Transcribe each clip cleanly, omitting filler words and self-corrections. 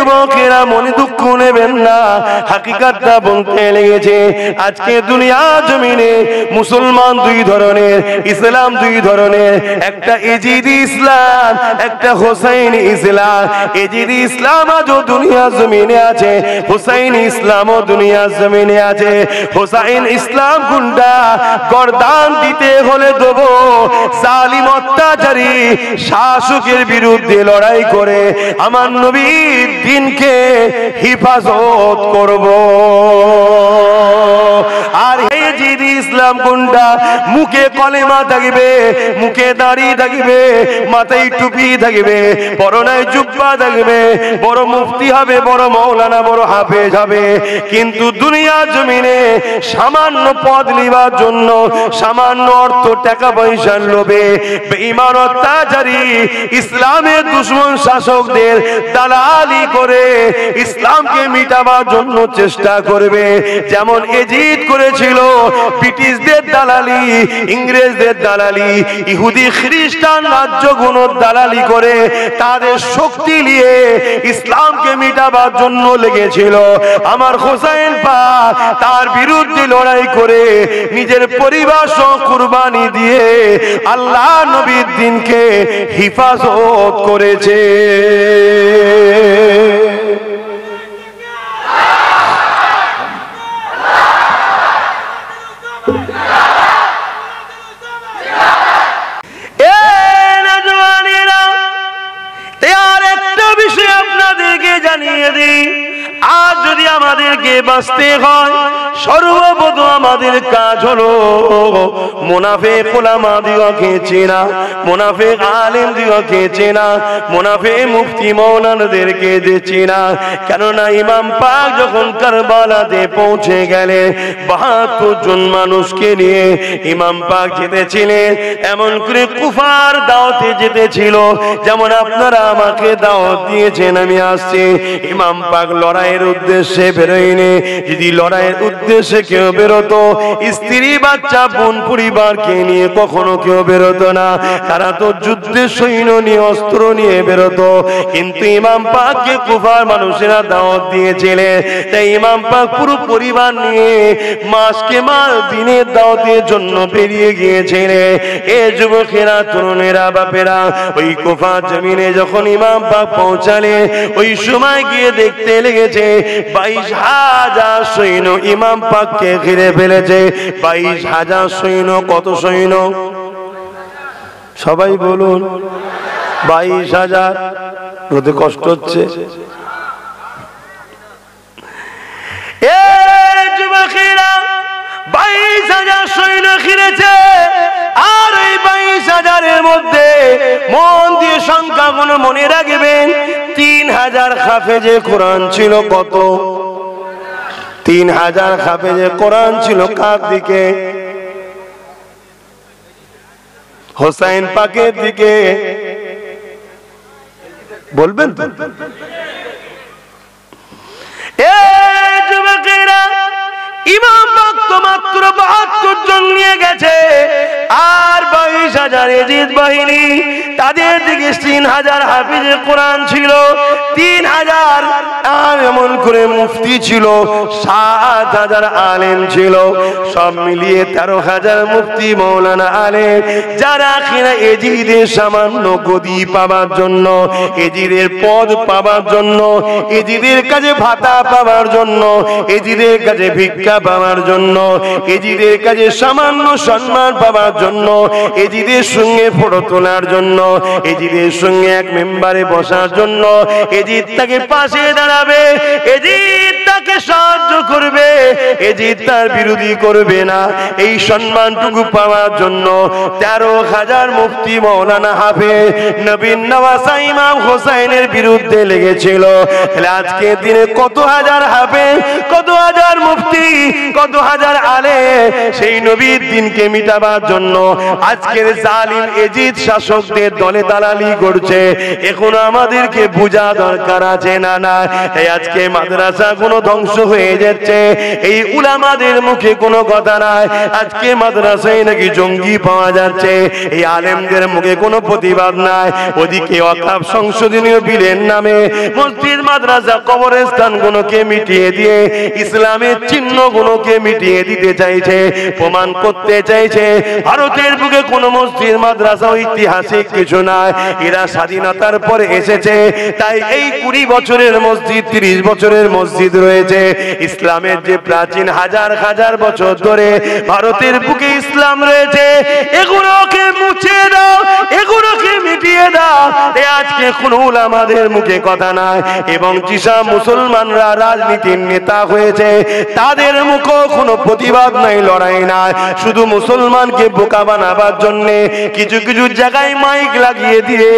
যুবকেরা মনে দুঃখ নেবেন না, হাকিকাতটা বলতে লেগেছে। আজকে দুনিয়া জমিনে মুসলমান দুই ধরনের, ইসলাম দুই ধরনের, একটা এজিদি ইসলাম, একটা হোসাইনি ইসলাম। এজিদি ইসলাম আজও দুনিয়া জমিনে আছে, হোসাইনি ইসলামও দুনিয়া জমিনে আছে। হোসাইন ইসলাম গুন্ডা গর্দান দিতে হলে দেবো, জালিম অত্যাচারী শাসকের বিরুদ্ধে লড়াই করে আমার নবীর দ্বীনকে হিফাজত করব। আর এজিদি ইসলাম গুন্ডা মুখে কলেমা থাকবে, মুখে দাড়ি থাকবে, মাথায় টুপি থাকবে, পরনায় জুব্বা থাকবে, বড় মুফতি হবে, বড় মৌলানা, বড় হাফেজ হবে, কিন্তু দুনিয়া জমিনে সামান্য পদ নিবার জন্য, সামান্য অর্থ টাকা পয়সার লোভে বেঈমান অত্যাচারী ইসলামের দুশমন শাসকদের দালালি করে ইসলামকে মিটাবার জন্য চেষ্টা করবে। যেমন এজিদ করেছিল ব্রিটিশদের দালালি, ইংরেজদের দালালি, ইহুদি খ্রিস্টান রাজ্যগুলোর দালালি করে তাদের শক্তি নিয়ে ইসলামকে মিটাবার জন্য লেগেছিল। আমার হোসাইন পাক তার বিরুদ্ধে লড়াই করে নিজের পরিবার সহ কুরবানি দিয়ে আল্লাহ নবীর দ্বীনকে হিফাজত করেছে। জানিয়ে দিই, আজ যদি আমাদেরকে বাঁচতে হয়, সর্বপ্রথম আমাদের কাজ হলো মুনাফিক উলামা দিগকে চেনা, মুনাফিক আলেম দিগকে চেনা, মুনাফিক মুফতি মৌলানাদেরকে চেনা। কেননা ইমাম পাক যখন কারবালাতে পৌঁছে গেলেন ৭২ জন মানুষকে নিয়ে ইমাম পাক যেতেছিলেন। এমন করে কুফার দাওয়াতে যেতেছিল, যেমন আপনারা আমাকে দাওয়াত দিয়েছেন আমি আসছি। ইমাম পাক লড়াইয়ের উদ্দেশ্যে বেরোয়নি। যদি লড়াইয়ের উদ্দেশ্যে কেউ বেরোতো, স্ত্রী বাচ্চা বোন পরিবারকে নিয়ে কখনো কেউ বেরোতো না, তারা তো যুদ্ধের সৈন্য নিয়ে অস্ত্র নিয়ে বেরোতো। কিন্তু ইমাম পাককে কুফার মানুষেরা দাওয়াত দিয়েছিলেন, তাই ইমাম পাক পুরো পরিবার নিয়ে মাসকে মাস দিনের দাওয়াতের জন্য বেরিয়ে গিয়েছিলেন। এ যুবকেরা, তরুণেরা, বাপেরা, ওই কুফা জমিনে যখন ইমাম পাক পৌঁছালে, ওই সময় গিয়ে দেখতে লেগেছে ২২,০০০ সৈন্য ইমাম পাককে ঘিরে ফেলেছে। ২২,০০০ সৈন্য। কত সৈন্য? সবাই বলুন। ২২,০০০। বলতে কষ্ট হচ্ছে? এ যুবকেরা, ২২,০০০ সৈন্য ঘিরেছে। আর এই ২২,০০০-এর মধ্যে মন দিয়ে সংখ্যাগুলো মনে রাখবেন, ৩,০০০ হাফেজে কোরআন ছিল। কত? ৩,০০০ হাফেজে কোরআন ছিল। কার দিকে? হোসাইন পাকের দিকে। বলবেন তো? এ যুবকেরা, ইমাম পাক তো মাত্র ৭২ জন নিয়ে গেছে, আর ২২,০০০ এজিদ বাহিনী, তাদের দিকে ৩,০০০ হাফিজে কোরআন ছিল, ৩,০০০ আর এমন করে মুফতি ছিল, ৭,০০০ আলেম ছিল। সব মিলিয়ে ১৩,০০০ মুফতি মৌলানা আলেম, যারা কিনা এজিদের সামান্য গদি পাবার জন্য, এজিদের পদ পাবার জন্য, এজিদের কাছে ভাতা পাবার জন্য, এজিদের কাছে ভিক্ষা পাওয়ার জন্য, এজিদের কাছে সামান্য সম্মান পাওয়ার জন্য, এজিদের সঙ্গে ফটো তোলার জন্য, এজিদের সঙ্গে এক মেম্বারে বসার জন্য, এজিদ তাকে পাশে দাঁড়াবে, এজিদ তাকে সাহায্য করবে, এজিদ তার বিরোধী করবে না, এই সম্মানটুকু পাওয়ার জন্য ১৩,০০০ মুফতি মৌলানা হাফেজ নবীন নওয়াজ ইমাম হোসাইনের বিরুদ্ধে লেগেছিল। তাহলে আজকের দিনে কত হাজার হাফেজ, কত হাজার মুফতি, কত হাজার আলেম সেই নবীর দ্বীনকে মিটাবার জন্য আজকের জালিম এজিদ শাসকদের দলে দালালি করছে। এখন আমাদেরকে বোঝা দরকার আছে না? না, এই আজকে মাদ্রাসাগুলো ধ্বংস হয়ে যাচ্ছে, এই উলামাদের মুখে কোনো কথা নাই। আজকে মাদ্রাসায় নাকি জঙ্গি পাওয়া যাচ্ছে, এই আলেমদের মুখে কোনো প্রতিবাদ নাই। ওদিকে ওয়াকফ সংশোধনীয় বিলের নামে মসজিদ মাদ্রাসা কবরস্থানগুলোকে মিটিয়ে দিয়ে ইসলামের চিহ্নগুলোকে মিটিয়ে দিতে চাইছে, প্রমাণ করতে চাইছে ভারতের বুকে কোনো মসজিদ মাদ্রাসা ঐতিহাসিক কিছু নাই, এরা স্বাধীনতার পরে এসেছে। তাই এই 20 বছরের মসজিদ, 30 বছরের মসজিদ রয়েছে, ইসলামের যে প্রাচীন হাজার হাজার বছর ধরে ভারতের বুকে ইসলাম রয়েছে, এগুলোকে মুছে দাও, এগুলোকে মিটিয়ে দাও। আজকে কোন উলামাদের মুখে কথা নাই, এবং যেসব মুসলমানরা রাজনীতির নেতা হয়েছে তাদের মুখেও কোনো প্রতিবাদ নাই, লড়াই নাই। শুধু মুসলমানকে বোকা বানাবার জন্য কিছু কিছু জায়গায় মাইক লাগিয়ে দিয়ে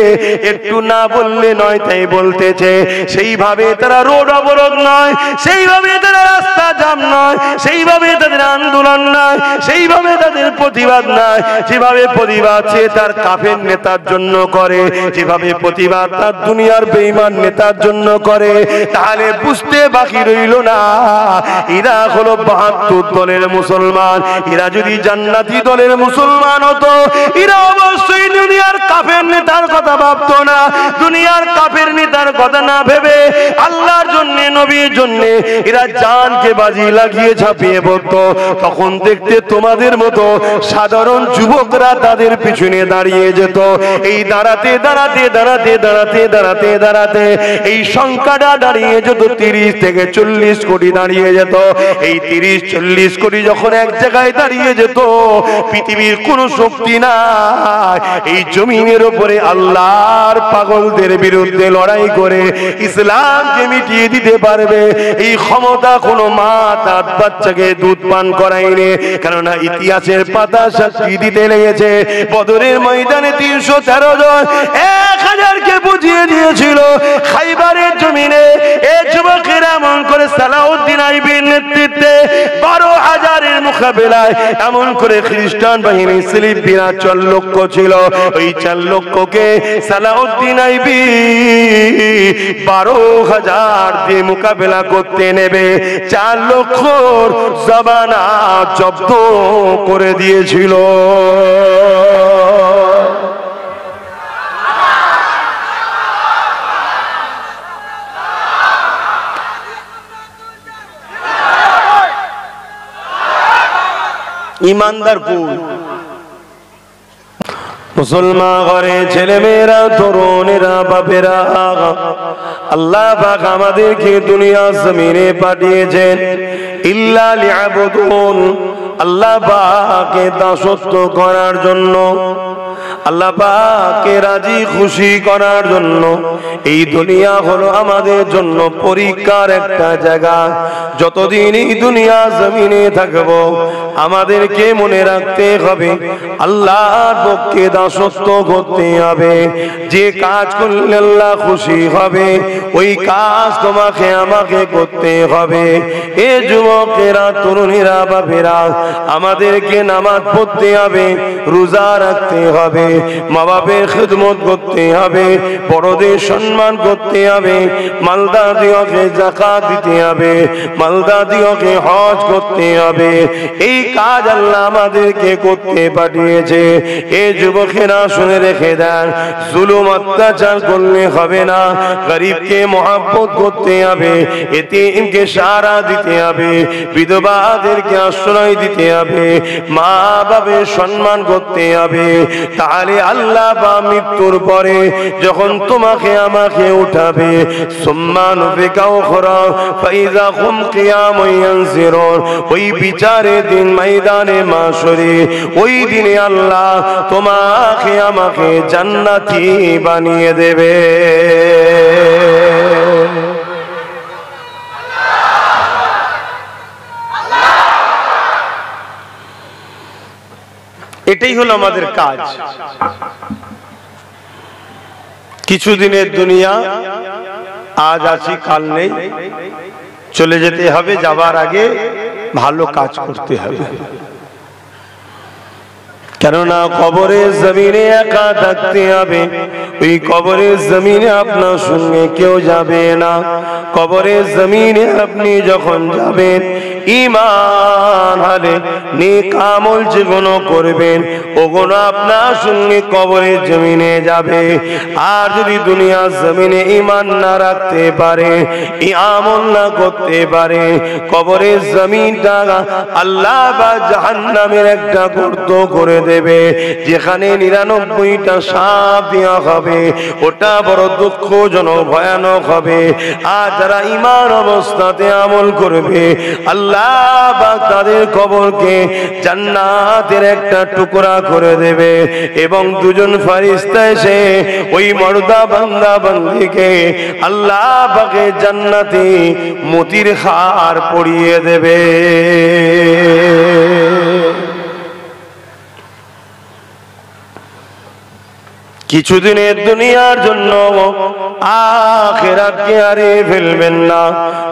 একটু না বললে নয় তাই বলতেছে। সেইভাবে তারা রোড অবরোধ নয়, সেইভাবে তারা রাস্তা জাম নয়, সেইভাবে তাদের আন্দোলন নয়, সেইভাবে তাদের প্রতিবাদ নয়। যেভাবে প্রতিবাদ সে তার কাফের নেতার জন্য করে, যেভাবে প্রতিবাদ তার দুনিয়ার বেঈমান নেতার জন্য করে, তাহলে বুঝতে বাকি রইল না এরা হলো 72 দলের মুসলমান। এরা যদি জান্নাতি দলের মুসলমান হতো, এরা অবশ্যই দুনিয়ার কাফের নেতার কথা ভাবতো না। দুনিয়ার কাফের নেতার কথা না ভেবে আল্লাহর জন্য, নবীর জন্য এরা জানকে বাজি লাগিয়ে ঝাঁপিয়ে পড়তো। তখন দেখতে তোমাদের মতো সাধারণ যুবকরা তাদের পিছনে দাঁড়িয়ে যেত। এই দাঁড়াতে দাঁড়াতে দাঁড়াতে দাঁড়াতে দাঁড়াতে দাঁড়াতে এই সংখ্যাটা দাঁড়িয়ে যেত 30 থেকে 40 কোটি দাঁড়িয়ে যেত। এই 30-40 কোটি যখন এক জায়গায় দাঁড়িয়ে যেত, পৃথিবীর কোন শক্তি নাই এই জমিনের উপরে আল্লাহর পাগলদের বিরুদ্ধে লড়াই করে ইসলামকে মিটিয়ে দিতে পারবে। এই ক্ষমতা কোনো মা তার বাচ্চাকে দুধ পান করায়নি, কেননা ইতিহাসের পাতা সাক্ষী দিতে লেগেছে। বদরের ময়দানে 313 জন 1000কে বুঝিয়ে দিয়েছিল। খাইবারের জমিনে এই যুবকেরা এমন করে সালাউদ্দিন আইবির নেতৃত্বে 12,000-এর মোকাবেলায় এমন করে খ্রিস্টান বাহিনী স্লিপ বিনা 4 লক্ষ ছিল। ওই 4 লক্ষকে সালাউদ্দিন আইবি 12,000 দিয়ে মোকাবেলা করতে নেবে 4 লক্ষর জবানা জব্দ করে দিয়েছিল। ইমানদার কোন মুসলমান ঘরে ছেলেমেয়েরা, তরুণেরা, বাপেরা, আল্লাহ পাক আমাদেরকে দুনিয়া জমিনে পাঠিয়েছেন ইল্লা লিয়াবুদুন, আল্লাহ পাককে দাসত্ব করার জন্য, আল্লাহ পাককে রাজি খুশি করার জন্য। এই দুনিয়া হলো আমাদের জন্য পরীক্ষার একটা জায়গা। যতদিন এই দুনিয়া জমিনে থাকবো আমাদেরকে মনে রাখতে হবে আল্লাহর পক্ষে দাসত্ব করতে হবে। যে কাজ করলে আল্লাহ খুশি হবে ওই কাজ তোমাকে আমাকে করতে হবে। এ যুবকেরা, তরুণীরা, বাপেরা, আমাদেরকে নামাজ পড়তে হবে, রোজা রাখতে হবে, মা বাপের খিদমত করতে হবে, বড়দের সম্মান করতে হবে, মালদাদিওকে যাকাত দিতে হবে, মালদাদিওকে হজ করতে হবে। এই কাজ আল্লাহ আমাদেরকে করতে পাঠিয়েছে। এই যুবকেরা শুনে রেখে দেন, জুলুম অত্যাচার করলে হবে না, গরিবকে মহব্বত করতে হবে, এতিমকে সাহারা দিতে হবে, বিধবাদেরকে আশ্রয় দিতে হবে, মা বাবার সম্মান করতে হবে। তাহলে আল্লাহ বা মৃত্যুর পরে যখন তোমাকে আমাকে উঠাবে, সুম্মান বিকাও খরা ফাইজা হুম কিয়ামুন ইয়ানজিরুন, ওই বিচারের দিন ময়দানে মাশরে, ওই দিনে আল্লাহ তোমাকে আমাকে জান্নাতি বানিয়ে দেবে। এটাই হলো আমাদের কাজ। কিছুদিনের দুনিয়া, আজ আছি কাল নেই, চলে যেতে হবে। যাবার আগে ভালো কাজ করতে হবে। কেননা কবরের জমিনে একা থাকতে হবে। ওই কবরের জমিনে আপনার সঙ্গে কেউ যাবে না। কবরের জমিনে আপনি যখন যাবেন, ঈমান হালে নেক আমল যেগুলো করবেন ওগুলো আপনার সঙ্গে কবরের জমিনে যাবে। আর যদি দুনিয়ার জমিনে ঈমান না রাখতে পারে, এই আমল না করতে পারে, কবরের জমিনটা আল্লাহ বা জাহান্নামের একটা গর্ত করে দেবে, যেখানে 99টা সাপ দেওয়া হবে। ওটা বড় দুঃখজনক, ভয়ানক হবে। আর যারা ঈমান অবস্থাতে আমল করবে, আল্লাহ বা তাদের কবরকে জান্নাতের একটা টুকরা করে দেবে। এবং দুজন ফেরেশতা এসে ওই মর্দা বান্দা বান্দিকে আল্লাহ পাকে জান্নাতে মতির হার পরিয়ে দেবে। কিছুদিনের দুনিয়ার জন্য আখিরাতকে হারিয়ে ফেলবেন না।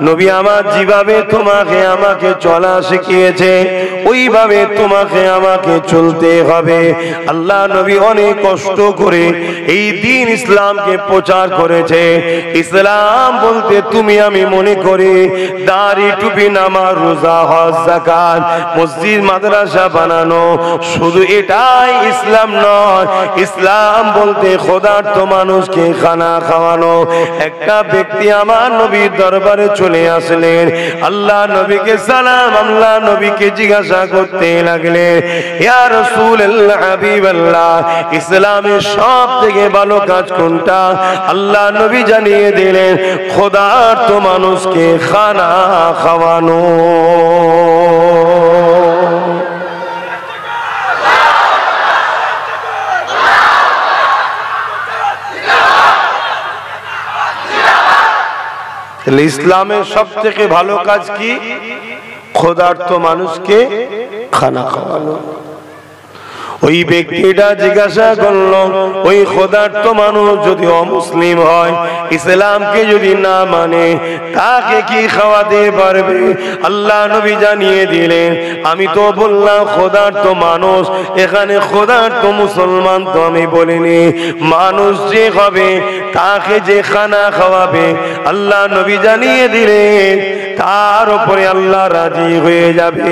নবী আমার যেভাবে তোমাকে আমাকে চলা শিখিয়েছে ওইভাবে তোমাকে আমাকে চলতে হবে। আল্লাহ নবী অনেক কষ্ট করে এই দ্বীন ইসলামকে প্রচার করেছে। ইসলাম বলতে তুমি আমি মনে করি দাড়ি, টুপি, নামাজ, রোজা, হজ, যাকাত, মসজিদ, মাদ্রাসা বানানো, শুধু এটাই ইসলাম নয়। ইসলাম বলতে ক্ষুধার্ত মানুষকে খানা খাওয়ানো। একটা ব্যক্তি আমার নবীর দরবারে চলে আসলেন। আল্লাহ নবীকে সালাম, আল্লাহ নবীকে জিজ্ঞাসা করতে লাগলেন, ইয়া রাসূলুল্লাহ, হাবিবাল্লাহ, ইসলামের সব থেকে ভালো কাজ কোনটা? আল্লাহ নবী জানিয়ে দিলেন, ক্ষুধার্ত মানুষকে খানা খাওয়ানো। ইসলামের সব থেকে ভালো কাজ কি? ক্ষুধার্ত মানুষকে খানা খাওয়ানো। ওই ব্যক্তিটা জিজ্ঞাসা করলো, ওই ক্ষুধার্ত মানুষ যদি অমুসলিম হয়, ইসলামকে যদি না মানে, তাকে কি খাওয়াতে পারবে? আল্লাহ নবী জানিয়ে দিলেন, আমি তো বললাম ক্ষুধার্ত মানুষ, এখানে ক্ষুধার্ত মুসলমান তো আমি বলিনি। মানুষ যে হবে তাকে যে খানা খাওয়াবে, আল্লাহ নবী জানিয়ে দিলেন তার উপরে আল্লাহ রাজি হয়ে যাবে।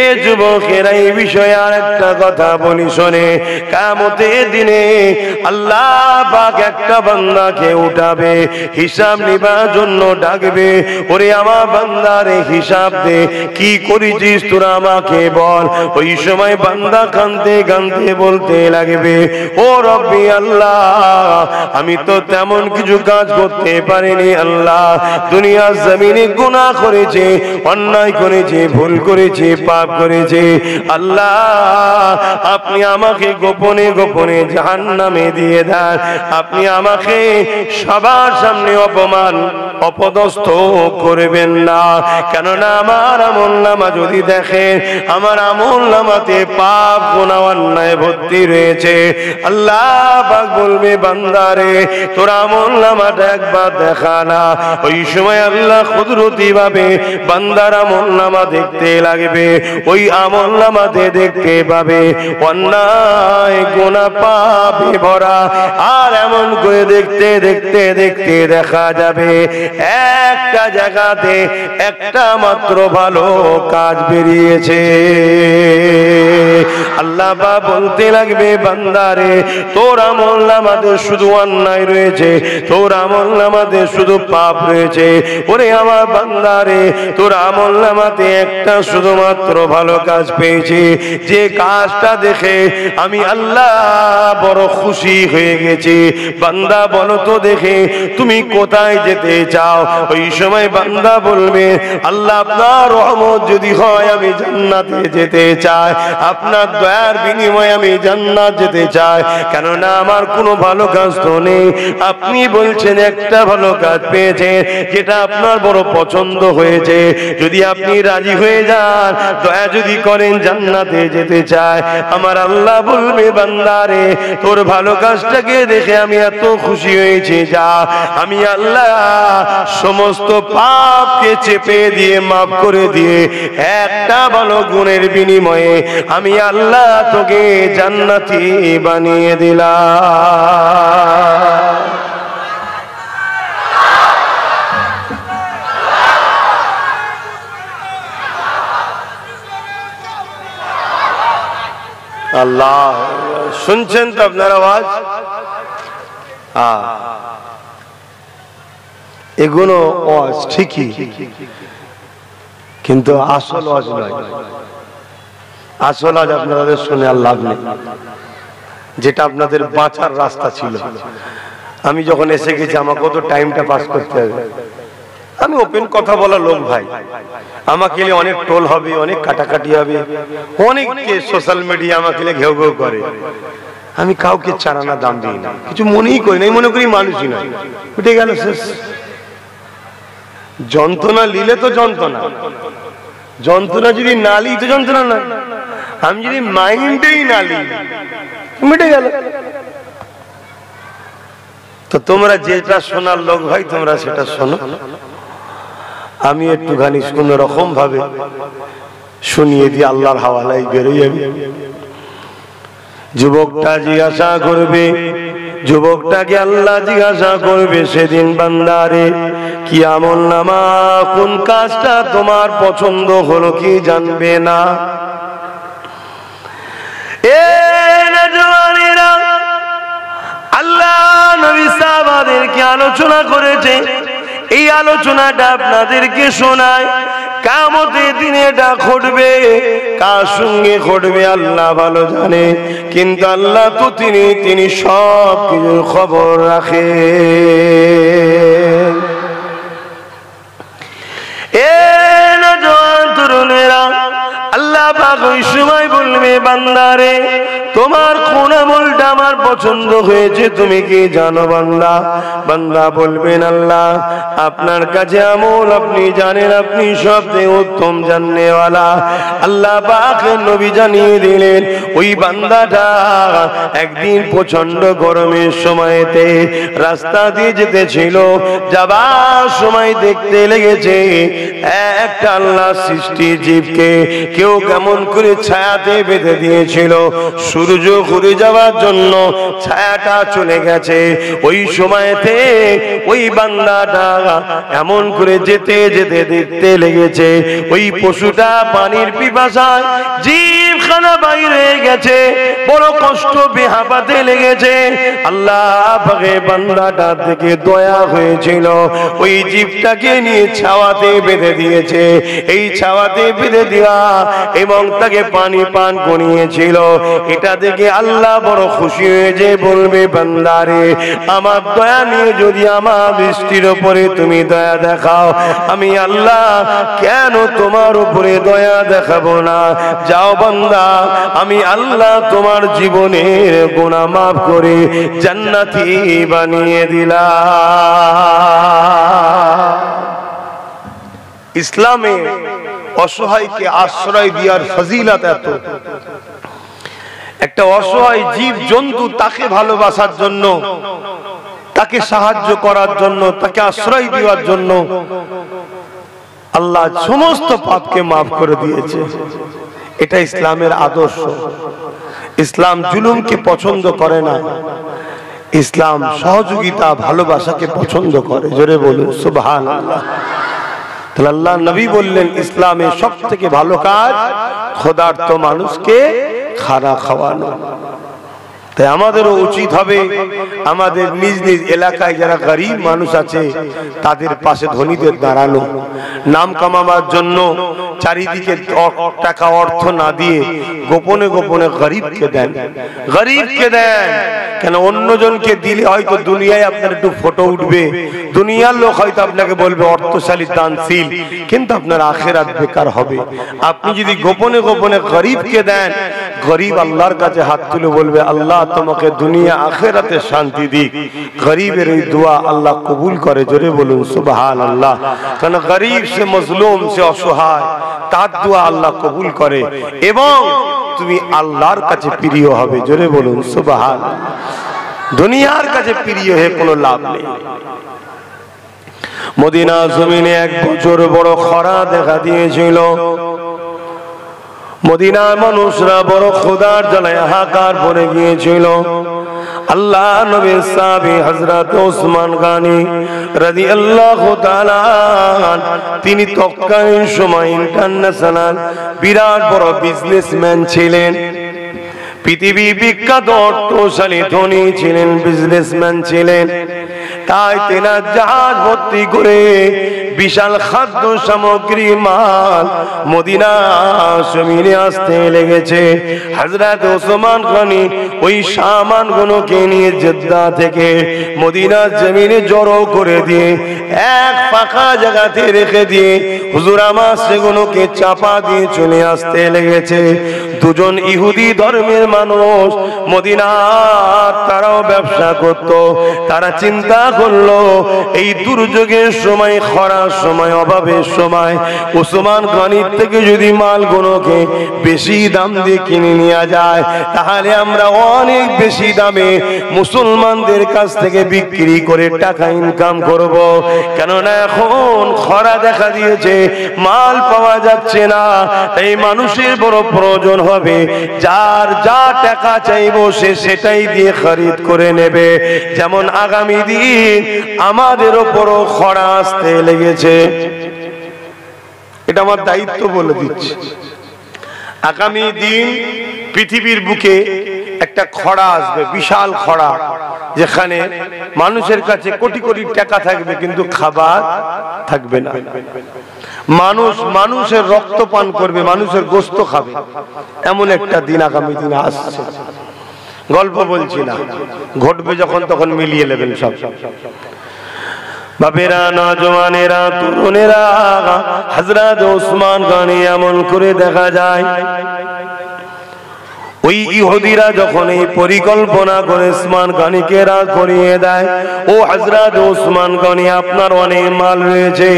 এ যুবকেরা, এই বিষয়ে আর একটা কথা বলি শোনে। কিয়ামতের দিনে আল্লাহ পাক একটা বান্দাকে উঠাবে, হিসাব নিবার জন্য ডাকবে। ওরে আমার বান্দারে, হিসাব দে, কি করেছিস তোরা আমাকে বল। ওই সময় বান্দা কাঁদতে কাঁদতে বলতে লাগবে, ও রব্বি আল্লাহ, আমি তো তেমন কিছু কাজ করতে পারিনি আল্লাহ। দুনিয়ার জমিনে গুনাহ করেছে, অন্যায় করেছে, ভুল করেছে, পাপ করেছে। আল্লাহ আপনি আমাকে গোপনে গোপনে জাহান্নামে দিয়ে দেন। আপনি আমাকে সবার সামনে অপমান অপদস্থ করবেন না। কেননা আমার আমলনামা যদি দেখেন, আমার আমলনামাতে পাপ, গুনাহ, অন্যায় ভর্তি রয়েছে। আল্লাহ পাক বলবে, বান্দারে তোর আমলনামাটা একবার দেখা না। ওই সময় আল্লাহ কুদরতি ভাবে বান্দার আমলনামা দেখতে লাগবে। ওই আমলনামাতে দেখতে পাবে অন্যায়, গুনাহ, পাপে ভরা। আর এমন করে দেখতে দেখতে দেখতে দেখা যাবে একটা জায়গাতে একটা মাত্র ভালো কাজ বেরিয়েছে। আল্লাহ পাক বলতে লাগবে, বান্দারে তোর আমলনামাতে শুধু অন্যায় রয়েছে, তোর আমলনামাতে শুধু পাপ রয়েছে। ওরে আমার বান্দারে, তোর আমলনামাতে একটা শুধুমাত্র ভালো কাজ পেয়েছি, যে কাজটা দেখে আমি আল্লাহ বড় খুশি হয়ে গেছি। বান্দা বলো তো দেখে তুমি কোথায় যেতে চাও? ওই সময় বান্দা বলবে, আল্লাহ আপনার রহমত যদি হয় আমি জান্নাতে যেতে চাই, আপনার দয়ার বিনিময়ে আমি জান্নাত যেতে চাই। কেননা আমার কোনো ভালো কাজ তো নেই। আপনি বলছেন একটা ভালো কাজ পেয়েছেন, যেটা আপনার বড় পছন্দ হয়েছে। যদি আপনি রাজি হয়ে যান, দয়া যদি করেন, জান্নাতে যেতে চায়। আমার আল্লাহ বলবে, বান্দারে তোর ভালো কাজটাকে দেখে আমি এত খুশি হয়েছি, যা আমি আল্লাহ সমস্ত পাপকে চেপে দিয়ে মাফ করে দিয়ে একটা ভালো গুণের বিনিময়ে আমি আল্লাহ তোকে জান্নাতি বানিয়ে দিলাম। আল্লাহ, শুনছেন তো আপনার আওয়াজ? এগুলো ওয়াজ ঠিকই, কিন্তু আসল ওয়াজ নয়। আসল আজ আপনাদের শুনে আর লাভ নেই। যেটা আপনাদের বাঁচার রাস্তা ছিল, আমি যখন এসে গেছি আমাকে তো টাইমটা পাস করতে হবে। আমি ওপেন কথা বলা লোক ভাই, আমাকে অনেক টোল হবে, অনেক কাটাকাটি হবে, অনেকে সোশ্যাল মিডিয়া আমাকে ঘেউ ঘেউ করে। আমি কাউকে চারানা দাম দিই না, কিছু মনেই করি না, মনে করি মানুষই নয়, উঠে গেল শেষ। যন্ত্রণা নিলে তো যন্ত্রণা, যন্ত্রণা যদি না লি তো যন্ত্রণা না। আমি যদি মাইন্ডেই না লি, মিটে গেল। তো তোমরা যেটা শোনার লোক ভাই তোমরা সেটা শোনো, আমি একটুখানি কোন রকম ভাবে শুনিয়ে দিয়ে আল্লাহর হাওয়ালায় বেরোই আমি। যুবকটা জিজ্ঞাসা করবে, যুবকটাকে আল্লাহ জিজ্ঞাসা করবে সেদিন, বান্দারে কি আমল নামা কোন কাজটা তোমার পছন্দ হলো কি জানবে না? আল্লাহ নবী সাহাবাদেরকে আলোচনা করেছে, এই আলোচনাটা আপনাদেরকে শোনায়। কিয়ামতের দিনে এটা ঘটবে, কার সঙ্গে ঘটবে আল্লাহ ভালো জানে, কিন্তু আল্লাহ তো তিনি সব কিছুর খবর রাখে। আল্লাহ পাক ওই সময় বলবে, বান্দারে তোমার কোন আমলটা আমার পছন্দ হয়েছে তুমি কি জানো বান্দা? বান্দা বলবেন, আল্লাহ আপনার কাছে আমল আপনি জানেন, আপনি সবচেয়ে উত্তম জাননেওয়ালা। আল্লাহ পাক নবী জানিয়ে দিলেন, ওই বান্দাটা একদিন প্রচন্ড গরমের সময়তে রাস্তা দিয়ে যেতেছিল, যাবার সময় দেখতে লেগেছে একটা আল্লাহ সৃষ্টি জীবকে কেউ কেমন করে ছায়াতে বেঁধে দিয়েছিল। সূর্য ঘুরে যাওয়ার জন্য ছায়াটা চলে গেছে। ওই সময়তে ওই বান্দাটা এমন করে যেতে যেতে দেখতে লেগেছে ওই পশুটা পানির পিপাসায় জিভখানা বাইরে গেছে, বড় কষ্ট বেহাপাতে লেগেছে। আল্লাহ পাকে বান্দাটা থেকে দয়া হয়েছিল, ওই জীবটাকে নিয়ে ছাওয়াতে বেঁধে দিয়েছে। এই ছাওয়াতে বেঁধে দেওয়া এবং তাকে পানি পান করিয়েছিল। এটা দেখে আল্লাহ বড় খুশি হয়েছে, বলবে, বান্দারে আমার দয়া নিয়ে যদি আমার বৃষ্টির উপরে তুমি দয়া দেখাও, আমি আল্লাহ কেন তোমার উপরে দয়া দেখাবো না? যাও বান্দা, আমি আল্লাহ তোমার জীবনের গুনাহ মাফ করে জান্নাতি বানিয়ে দিলাম। ইসলামে অসহায়কে আশ্রয় দেওয়ার ফজিলত এত। একটা অসহায় জীব জন্তু তাকে ভালোবাসার জন্য, তাকে সাহায্য করার জন্য, তাকে আশ্রয় দেওয়ার জন্য আল্লাহ সমস্ত পাপকে মাফ করে দিয়েছে। এটা ইসলামের আদর্শ। ইসলাম জুলুমকে পছন্দ করে না, ইসলাম সহযোগিতা ভালোবাসাকে পছন্দ করে। জোরে বলুন সুবহানাল্লাহ। তাহলে আল্লাহ নবী বললেন, ইসলামের সব থেকে ভালো কাজ ক্ষুধার্ত মানুষকে খানা খাওয়ানো। তাই আমাদেরও উচিত হবে আমাদের নিজ নিজ এলাকায় যারা গরিব মানুষ আছে তাদের পাশে ধনীদের দাঁড়ানো। নাম কামাবার জন্য চারিদিকে টাকা অর্থ না দিয়ে গোপনে গোপনে গরিবকে দেন, গরিবকে দেন। কেন অন্যজনকে দিলে হয়তো দুনিয়ায় আপনার একটু ফটো উঠবে, দুনিয়ার লোক হয়তো আপনাকে বলবে অর্থশালী দানশীল, কিন্তু আপনার আখিরাত বেকার হবে। আপনি যদি গোপনে গোপনে গরিবকে দেন, গরিব আল্লাহর কাছে হাত তুলে বলবে, আল্লাহ তোমাকে দুনিয়া আখিরাতে শান্তি দিক। গরিবের এই দোয়া আল্লাহ কবুল করে। জোরে বলুন সুবহানাল্লাহ। কারণ গরিব সে মজলুম সে অসহায়, তার দোয়া আল্লাহ কবুল করে এবং তুমি আল্লাহর কাছে প্রিয় হবে। জোরে বলুন সুবহানাল্লাহ। দুনিয়ার কাছে প্রিয় হয়ে কোনো লাভ নেই। মদিনা জমিনে এক বছর বড় খরা দেখা দিয়েছিল। মদিনার মানুষরা বড় ক্ষুধার জ্বালায় হাহাকার পড়ে গিয়েছিল। আল্লাহ নবীর সাহাবী হযরত ওসমান গনি রাদিয়াল্লাহু তাআলা তিনি তৎকালীন সময় ইন্টারন্যাশনাল বিরাট বড় বিজনেসম্যান ছিলেন, পৃথিবী বিখ্যাত অর্থশালী ধনী ছিলেন, বিজনেসম্যান ছিলেন। তাই তেনার জাহাজ ভর্তি করে বিশাল খাদ্য সামগ্রী মাল মদিনা জমিনে আসতে লেগেছে। হযরত ওসমান গনি ওই সামানগুলোকে নিয়ে জেদ্দা থেকে মদিনা জমিনে জড়ো করে দিয়ে এক ফাঁকা জায়গাতে রেখে দিয়ে হুজুর আমার সেগুলোকে চাপা দিয়ে চলে আসতে লেগেছে। দুজন ইহুদি ধর্মের মানুষ মদিনার তারাও ব্যবসা করত। তারা চিন্তা করলো এই দুর্যোগের সময়, খরার সময়, অভাবের সময় ওসমান গনির থেকে যদি মালগুলোকে বেশি দাম দিয়ে কিনে নেওয়া যায় তাহলে আমরা অনেক বেশি দামে মুসলমানদের কাছ থেকে বিক্রি করে টাকা ইনকাম করব। কেননা এখন খরা দেখা দিয়েছে, মাল পাওয়া যাচ্ছে না, তাই মানুষের বড় প্রয়োজন হবে, যার যা টাকা চাইবো সে সেটাই দিয়ে খরিদ করে নেবে। যেমন আগামী দিন আমাদের উপরও খরা আসতে লেগেছে, এটা আমার দায়িত্ব বলে দিচ্ছি। আগামী দিন পৃথিবীর বুকে একটা খরা আসবে, বিশাল খরা, যেখানে মানুষের কাছে কোটি কোটি টাকা থাকবে কিন্তু খাবার থাকবে না। মানুষ মানুষের রক্ত পান করবে, মানুষের গোশত খাবে, এমন একটা দিন আগামী দিনে আসছে। গল্প বলছি না, ঘটবে যখন তখন মিলিয়ে নেবেন সব। বাবেরা, নওজওয়ানেরা, তরুণেরা, হযরত ওসমান গনি এমন করে দেখা যায় ওই ইহুদিরা যখন এই পরিকল্পনা করে ওসমান গনিকে রাগ করিয়ে দেয়, ও হযরত ওসমান গনি আপনার অনেক মাল রয়েছে,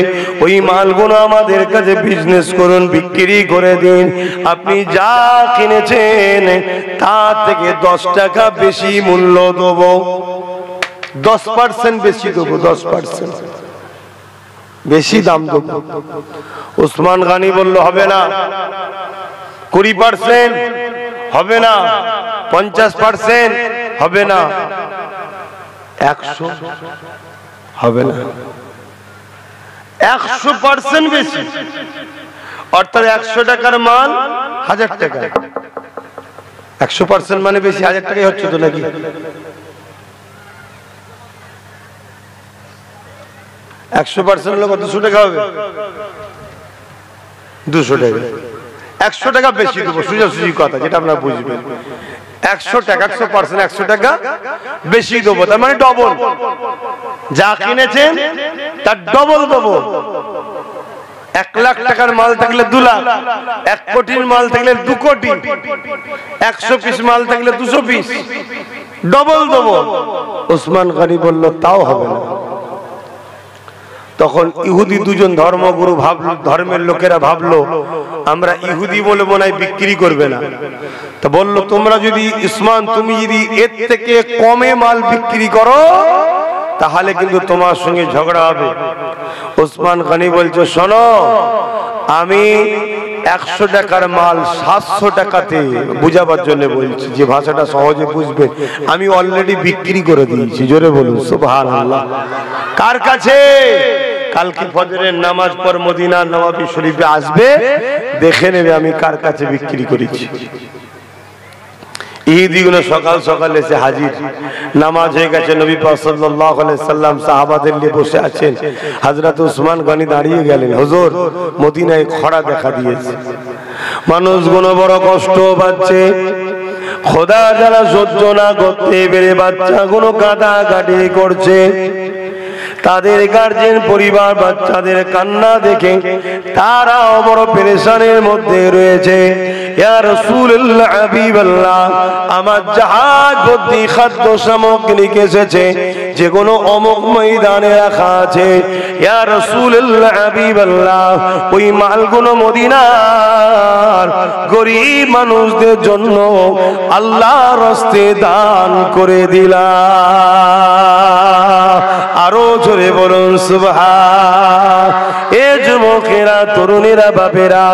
ওই মালগুলো আমাদের কাছে বিজনেস করুন, বিক্রি করে দিন, আপনি যা কিনেছেন তার থেকে 10 টাকা বেশি মূল্য দেবো, 10% বেশি দেবো, 10% বেশি দাম দেবো। ওসমান গনি বলল হবে না, 20% হবে না, 50% হবে না, 100 হবে না, 100% বেশি, অর্থাৎ 100 টাকার মাল 1000 টাকা, 100% মানে বেশি 1000 টাকাই হচ্ছে তো নাকি? 100% হলে 200 টাকা হবে, 200 টাকা, 100 টাকা বেশি দেবো, সোজাসুজি কথা যেটা আপনারা বুঝবেন। 100 টাকা, 100%, 100 টাকা বেশি দেবো, তার মানে ডবল, যা কিনেছেন তার ডবল দেবো। 1 লাখ টাকার মাল থাকলে 2 লাখ, 1 কোটির মাল থাকলে 2 কোটি, 100 পিস মাল থাকলে 200 পিস, ডবল দেবো। ওসমান গনি বলল তাও হবে না। তখন ইহুদি দুজন ধর্মগুরু ভাবলো, ধর্মের লোকেরা ভাবলো আমরা ইহুদি বলে মনে হয় বিক্রি করবে না, তো বললো তোমরা যদি ওসমান তুমি যদি এর থেকে কমে মাল বিক্রি করো তাহলে কিন্তু তোমার সঙ্গে ঝগড়া হবে। ওসমান গনি বলছে শোনো, আমি 100 টাকার মাল 700 টাকাতে, বুঝাবার জন্য বলছি যে ভাষাটা সহজে বুঝবে, আমি অলরেডি বিক্রি করে দিয়েছি। জোরে বলুন সুবহানাল্লাহ। কার কাছে? কালকে ফজরের নামাজ পর মদিনা নববী শরীফে আসবে, দেখে নেবে আমি কার কাছে বিক্রি করেছি। ইহুদিগুলো সকাল সকাল এসে হাজির, নামাজ হয়ে গেছে, নবী পাক সাল্লাল্লাহু আলাইহি সাল্লাম সাহাবাদের নিয়ে বসে আছেন। হযরত ওসমান গনি দাঁড়িয়ে গেলেন, হুজুর মদিনায় খরা দেখা দিয়েছে, মানুষগুলো বড় কষ্ট পাচ্ছে, খোদা যারা সহ্য না করতে পেরে বাচ্চাগুলো কাঁদাকাটি করছে, তাদের গার্জেন পরিবার বাচ্চাদের কান্না দেখে তারাও বড় পেরেশানির মধ্যে রয়েছে। ইয়া রাসূলুল্লাহ, হাবিবাল্লাহ, আমার জাহাজ ভর্তি খাদ্য সামগ্রী এসেছে যেগুলো অমুক ময়দানে রাখা আছে। ইয়া রাসূলুল্লাহ, হাবিবাল্লাহ, ওই মালগুলো মদিনার গরীব মানুষদের জন্য আল্লাহর রাস্তায় দান করে দিলাম। আরো জোরে বলুন সুবহান। এ যুবকেরা, তরুণেরা, বাপেরা,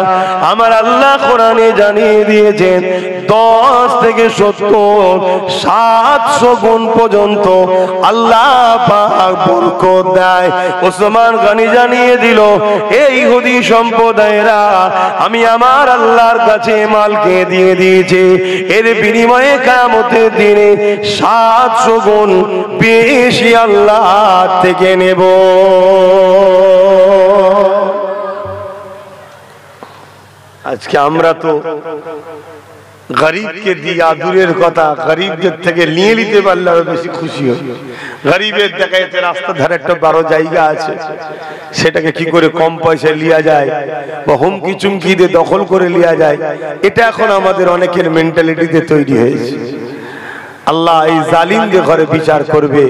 আমার আল্লাহ কোরআনে জানিয়ে দিয়েছেন 10 থেকে 70 700 গুণ পর্যন্ত আল্লাহ পাক বরকত দেয়। ওসমান গনি জানিয়ে দিল, এই ইহুদি সম্প্রদায়েরা আমি আমার আল্লাহর কাছে মালকে দিয়ে দিয়েছি, এর বিনিময়ে কিয়ামতের দিনে 700 গুণ বেশি আল্লাহ থেকে নেব। আজকে আমরা তো গরিবকে দিয়া দূরের কথা, গরিবদের থেকে নিয়ে নিতে পারলে আরো বেশি খুশি হই। গরিবের দেখাইতে রাস্তা ধারে একটা বড় জায়গা আছে, সেটাকে কি করে কম পয়সায় লিয়া যায় বা হুমকি চুমকি দিয়ে দখল করে লিয়া যায়, এটা এখন আমাদের অনেকের মেন্টালিটিতে তৈরি হয়েছে। আল্লাহ এই জালিমদের ঘরে বিচার করবে।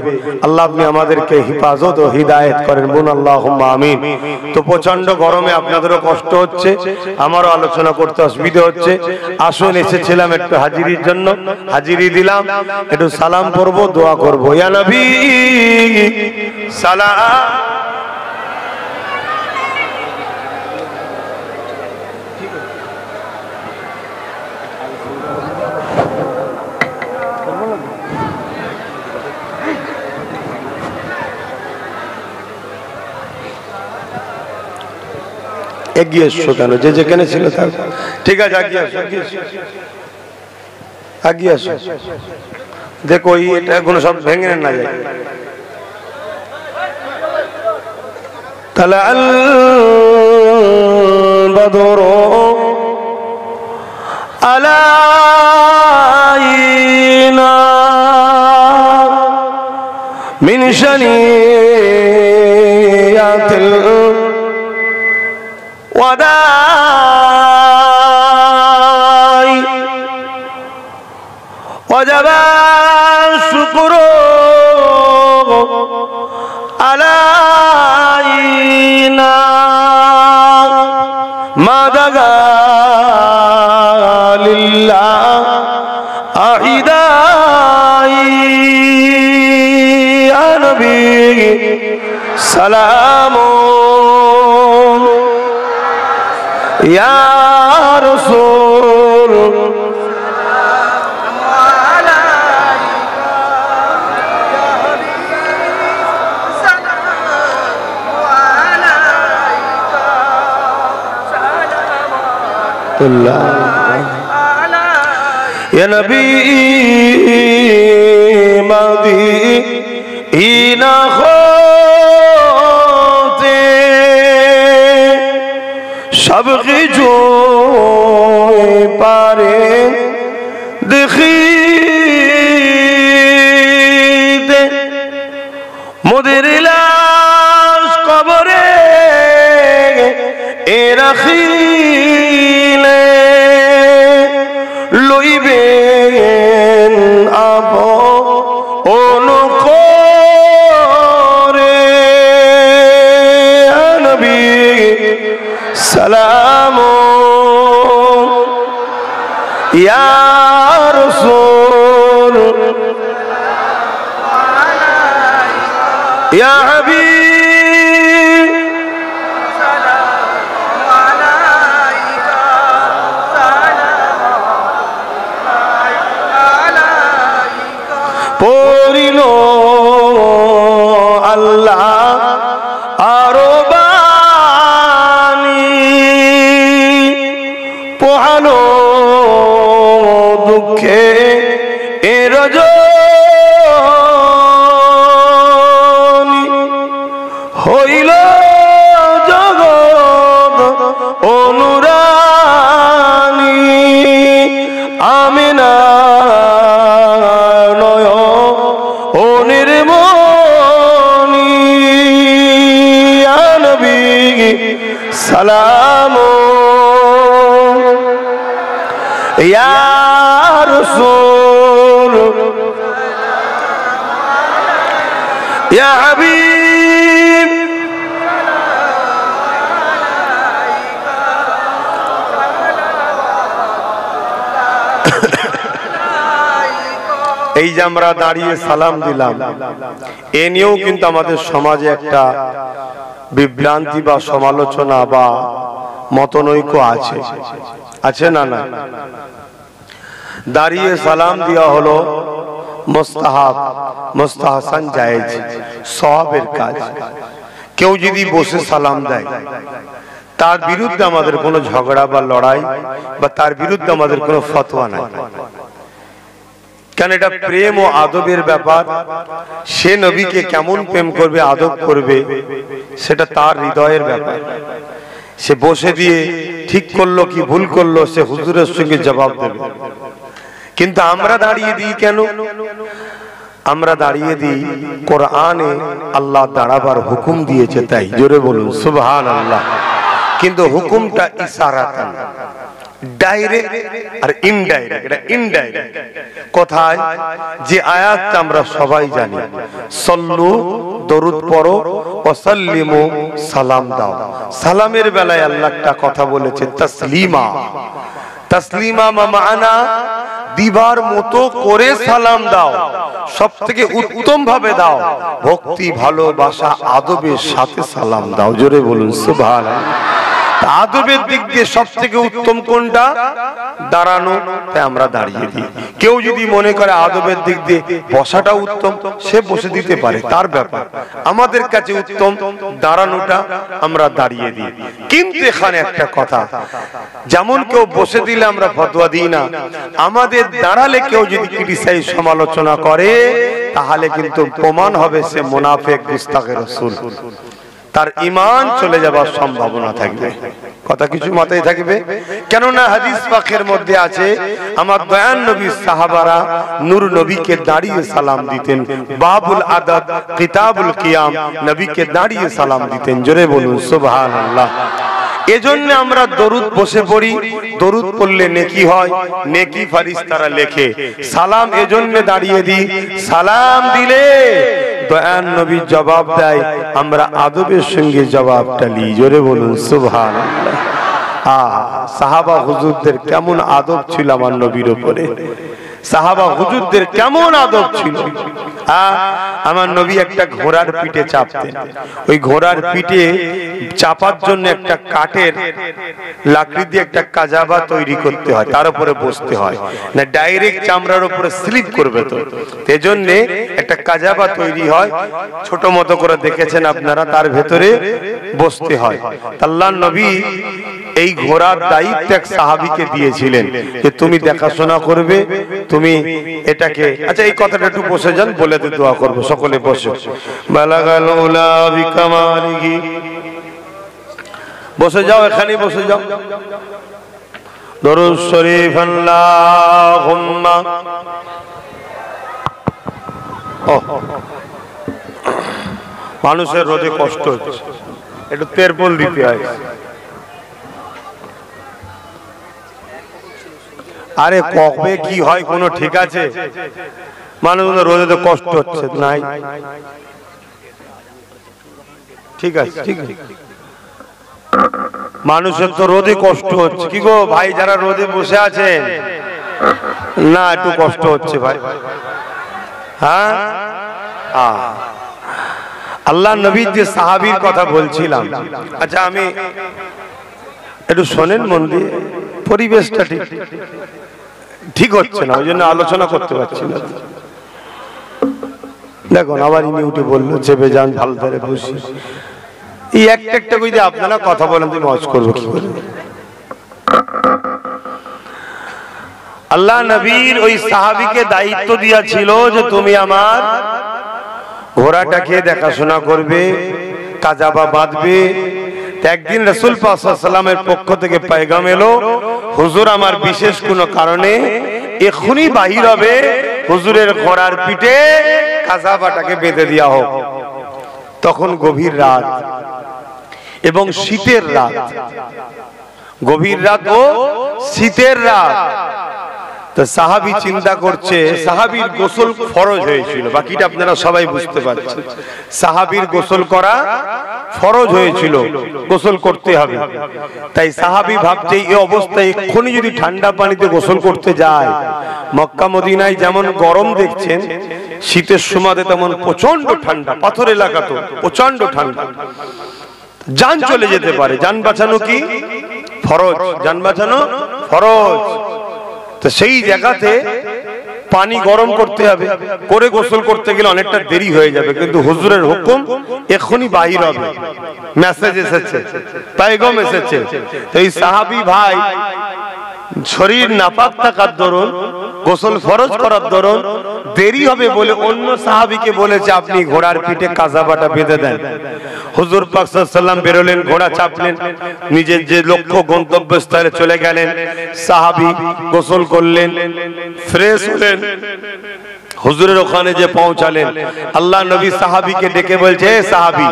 আল্লাহ আপনি আমাদেরকে হিফাজত ও হিদায়েত করেন, বলুন আল্লাহুম্মা আমিন। তো প্রচন্ড গরমে আপনাদেরও কষ্ট হচ্ছে, আমারও আলোচনা করতে অসুবিধা হচ্ছে। আসুন, এসেছিলাম একটু হাজিরির জন্য, হাজিরি দিলাম, একটু সালাম করব, দোয়া করব। ইয়া নবী সালাম। এগিয়ে এসো, কেন যে যেখানে ছিল ঠিক আছে, এগিয়ে আসো, এগিয়ে আসো। দেখো এটা কোনো সব ভেঙে না যায়। তাহলে আল বদরু আলাইনা মিন শানিয়াতিল ওয়াদাই وجب الشكر علينا ما دعا لله أعداء يا نبي سلام يا رسول يا نبي مدينة خوتے সব কিছু পারে দেখিতে মোদের লাশ কবরে এ রাখিলে লইবেন আপন করে নবী সালাম ইয়া রাসূল ইয়া হাবিব পড়িল আল্লাহ আরো বাণী পোহালো দুঃখে এ রজনী হইল জগৎ অনুরানী আমিনা সালাম ইয়া রাসূল ইয়া হাবিব এই যে আমরা দাঁড়িয়ে সালাম দিলাম, এ নিয়েও কিন্তু আমাদের সমাজে একটা বিভ্রান্তি বা সমালোচনা বা মতনৈক্য আছে, আছে না? না, দাঁড়িয়ে সালাম দেওয়া হলো মুস্তাহাব, মুস্তাহসান, জায়েজ, সওয়াবের কাজ। কেউ যদি বসে সালাম দেয়, তার বিরুদ্ধে আমাদের কোনো ঝগড়া বা লড়াই বা তার বিরুদ্ধে আমাদের কোনো ফতোয়া নাই। কেন? এটা প্রেম ও আদবের ব্যাপার। সে নবীকে কেমন প্রেম করবে, আদব করবে, সেটা তার হৃদয়ের ব্যাপার। সে বসে দিয়ে ঠিক করলো কি ভুল করলো, সে হুজুরের সঙ্গে জবাব দেবে। কিন্তু আমরা দাঁড়িয়ে দিই কেন? আমরা দাঁড়িয়ে দিই কোরআনে আল্লাহ দাঁড়াবার হুকুম দিয়েছে তাই। জোরে বলুন সুবহানাল্লাহ। কিন্তু হুকুমটা ইশারাতান, ডাইরেক্ট আর ইনডাইরেক্ট। এটা ইনডাইরেক্ট কোথায়? যে আয়াতটা আমরা সবাই জানি, সল্লু, দরুদ পড়ো, ওয়া সাল্লিমু, সালাম দাও। সালামের বেলায় আল্লাহ একটা কথা বলেছে, তাসলিমা। তাসলিমা মানা দিবার মতো করে সালাম দাও, সব থেকে উত্তম ভাবে দাও, ভক্তি, ভালোবাসা, আদবের সাথে সালাম দাও। জোরে বলুন সুবহানাল্লাহ। আদবের দিক দিয়ে সব থেকে উত্তম কোনটা? দাঁড়ানো। তাই আমরা দাঁড়িয়ে দিই। কেউ যদি মনে করে আদবের দিক দিয়ে বসাটা উত্তম, সে বসে দিতে পারে, তার ব্যাপার। আমাদের কাছে উত্তম দাঁড়ানোটা, আমরা দাঁড়িয়ে দিই। কিন্তু এখানে একটা কথা, যেমন কেউ বসে দিলে আমরা ফতোয়া দিই না, আমাদের দাঁড়ালে কেউ যদি ক্রিটিসাইজ, সমালোচনা করে, তাহলে কিন্তু প্রমাণ হবে সে মুনাফিক, গুস্তাখে রাসূল। তার ঈমান চলে যাবার সম্ভাবনা থাকবে। কথা কিছু মাথায় থাকবে। কেননা হাদিস পাকের মধ্যে আছে, আমার দয়ান নবী সাহাবারা নূর নবীকে দাঁড়িয়ে সালাম দিতেন। বাবুল আদাব, কিতাবুল কিয়াম, নবীকে দাঁড়িয়ে সালাম দিতেন। জোরে বলুন সুবহানাল্লাহ। এজন্য আমরা দরুদ বসে পড়ি। দরুদ পড়লে নেকি হয়, নেকি ফেরেশতারা লেখে। সালাম এজন্য দাঁড়িয়ে দিই, সালাম দিলে দয়ান নবী জবাব দেয়, আমরা আদবের সঙ্গে জবাবটা নিই। জোরে বলুন সুবহানাল্লাহ। সাহাবা হুজুরদের কেমন আদব ছিল আমার নবীর উপরে, সাহাবা হুজুরদের কেমন আদব ছিল। আমার নবী একটা ঘোড়ার পিঠে চাপতেন। ওই ঘোড়ার পিঠে চাপার জন্য একটা কাঠের লাকড়ি দিয়ে একটা কাজাবা তৈরি করতে হয়, তার উপরে বসতে হয় না, ডাইরেক্ট চামড়ার উপরে স্লিপ করবে। তো এজন্য একটা কাজাবা তৈরি হয়, ছোট মতো করে দেখেছেন আপনারা, তার ভেতরে বসতে হয়। আল্লাহর নবী এই ঘোড়ার দায়িত্ব এক সাহাবীকে দিয়েছিলেন যে তুমি দেখাশোনা করবে, তুমি এটাকে। আচ্ছা, এই কথাটা একটু বসে যান, বলে দিয়ে দোয়া করব। সকলে বসে। বালাগাল উলা বিকামালিহি, বসে যাও, এখানেই বসে যাও। দরুদ শরীফ আল্লাহুম্মা। মানুষের রোদে কষ্ট হচ্ছে, একটু তেরপল দিতে হয়। আরে কবে কি হয় কোনো ঠিক আছে? মানুষের রোদে কষ্ট হচ্ছে, নাই ঠিক আছে, ঠিক আছে। মানুষের তো রোদে কষ্ট হচ্ছে। কি গো ভাই, যারা রোদে বসে আছেন, না একটু কষ্ট হচ্ছে ভাই? হ্যাঁ, আল্লাহ নবীর যে সাহাবীর কথা বলছিলাম, আচ্ছা আমি একটু শোনেন মন দিয়ে, পরিবেশটা ঠিক হচ্ছে না, ওই জন্য আলোচনা করতে পারছি না। দেখুন আবার ইনি উঠে বললো চেপে যান, ভালো ধরে বসি। এই একটা একটা করে আপনারা কথা বলেন, তুমি মজ করবো কি করে? আল্লাহ নবীর ওই সাহাবীকে দায়িত্ব দিয়েছিল যে তুমি আমার ঘোড়াটাকে দেখাশোনা করবে, কাজাবা বাঁধবে। একদিন রাসূল পাক সাল্লাল্লাহু আলাইহি ওয়াসাল্লামের পক্ষ থেকে পয়গাম এলো, হুজুর আমার বিশেষ কোনো কারণে এখনই বাহির হবে, হুজুরের ঘোড়ার পিঠে কাজাবাটাকে বেঁধে দেওয়া হোক। তখন গভীর রাত এবং শীতের রাত, গভীর রাত ও শীতের রাত। তো সাহাবী চিন্তা করছে, সাহাবীর গোসল ফরজ হয়েছিল, বাকিটা আপনারা সবাই বুঝতে পারছেন। সাহাবীর গোসল করা ফরজ হয়েছিল, গোসল করতে হবে। তাই সাহাবী ভাবছে এই অবস্থায় এক্ষুনি যদি ঠান্ডা পানিতে গোসল করতে যায়, মক্কা মদিনায় যেমন গরম দেখছেন, শীতের সময় তেমন প্রচন্ড ঠান্ডা, পাথর এলাকা তো প্রচন্ড ঠান্ডা, জান চলে যেতে পারে। জান বাঁচানো কি ফরজ, জান বাঁচানো ফরজ। তো সেই জায়গাতে পানি গরম করতে হবে, করে গোসল করতে গেলে অনেকটা দেরি হয়ে যাবে, কিন্তু হুজুরের হুকুম এখনই বাহির হবে, মেসেজ এসেছে, পেগাম এসেছে। তো এই সাহাবী ভাই শরীর নাপাক থাকার দরুন, গোসল ফরজ করার দরুন দেরি হবে বলে অন্য সাহাবীকে বলেছে আপনি ঘোড়ার পিঠে কাজাবাটা বেঁধে দেন। হুজুর পাক সাল্লাল্লাহু আলাইহি ওয়াসাল্লাম বেরোলেন, ঘোড়া চাপলেন, নিজের যে লক্ষ্য গন্তব্যস্থলে চলে গেলেন। সাহাবী গোসল করলেন, ফ্রেশ হলেন, হুজুরের ওখানে যে পৌঁছালেন, আল্লাহ নবী সাহাবীকে ডেকে বলছে, হে সাহাবী,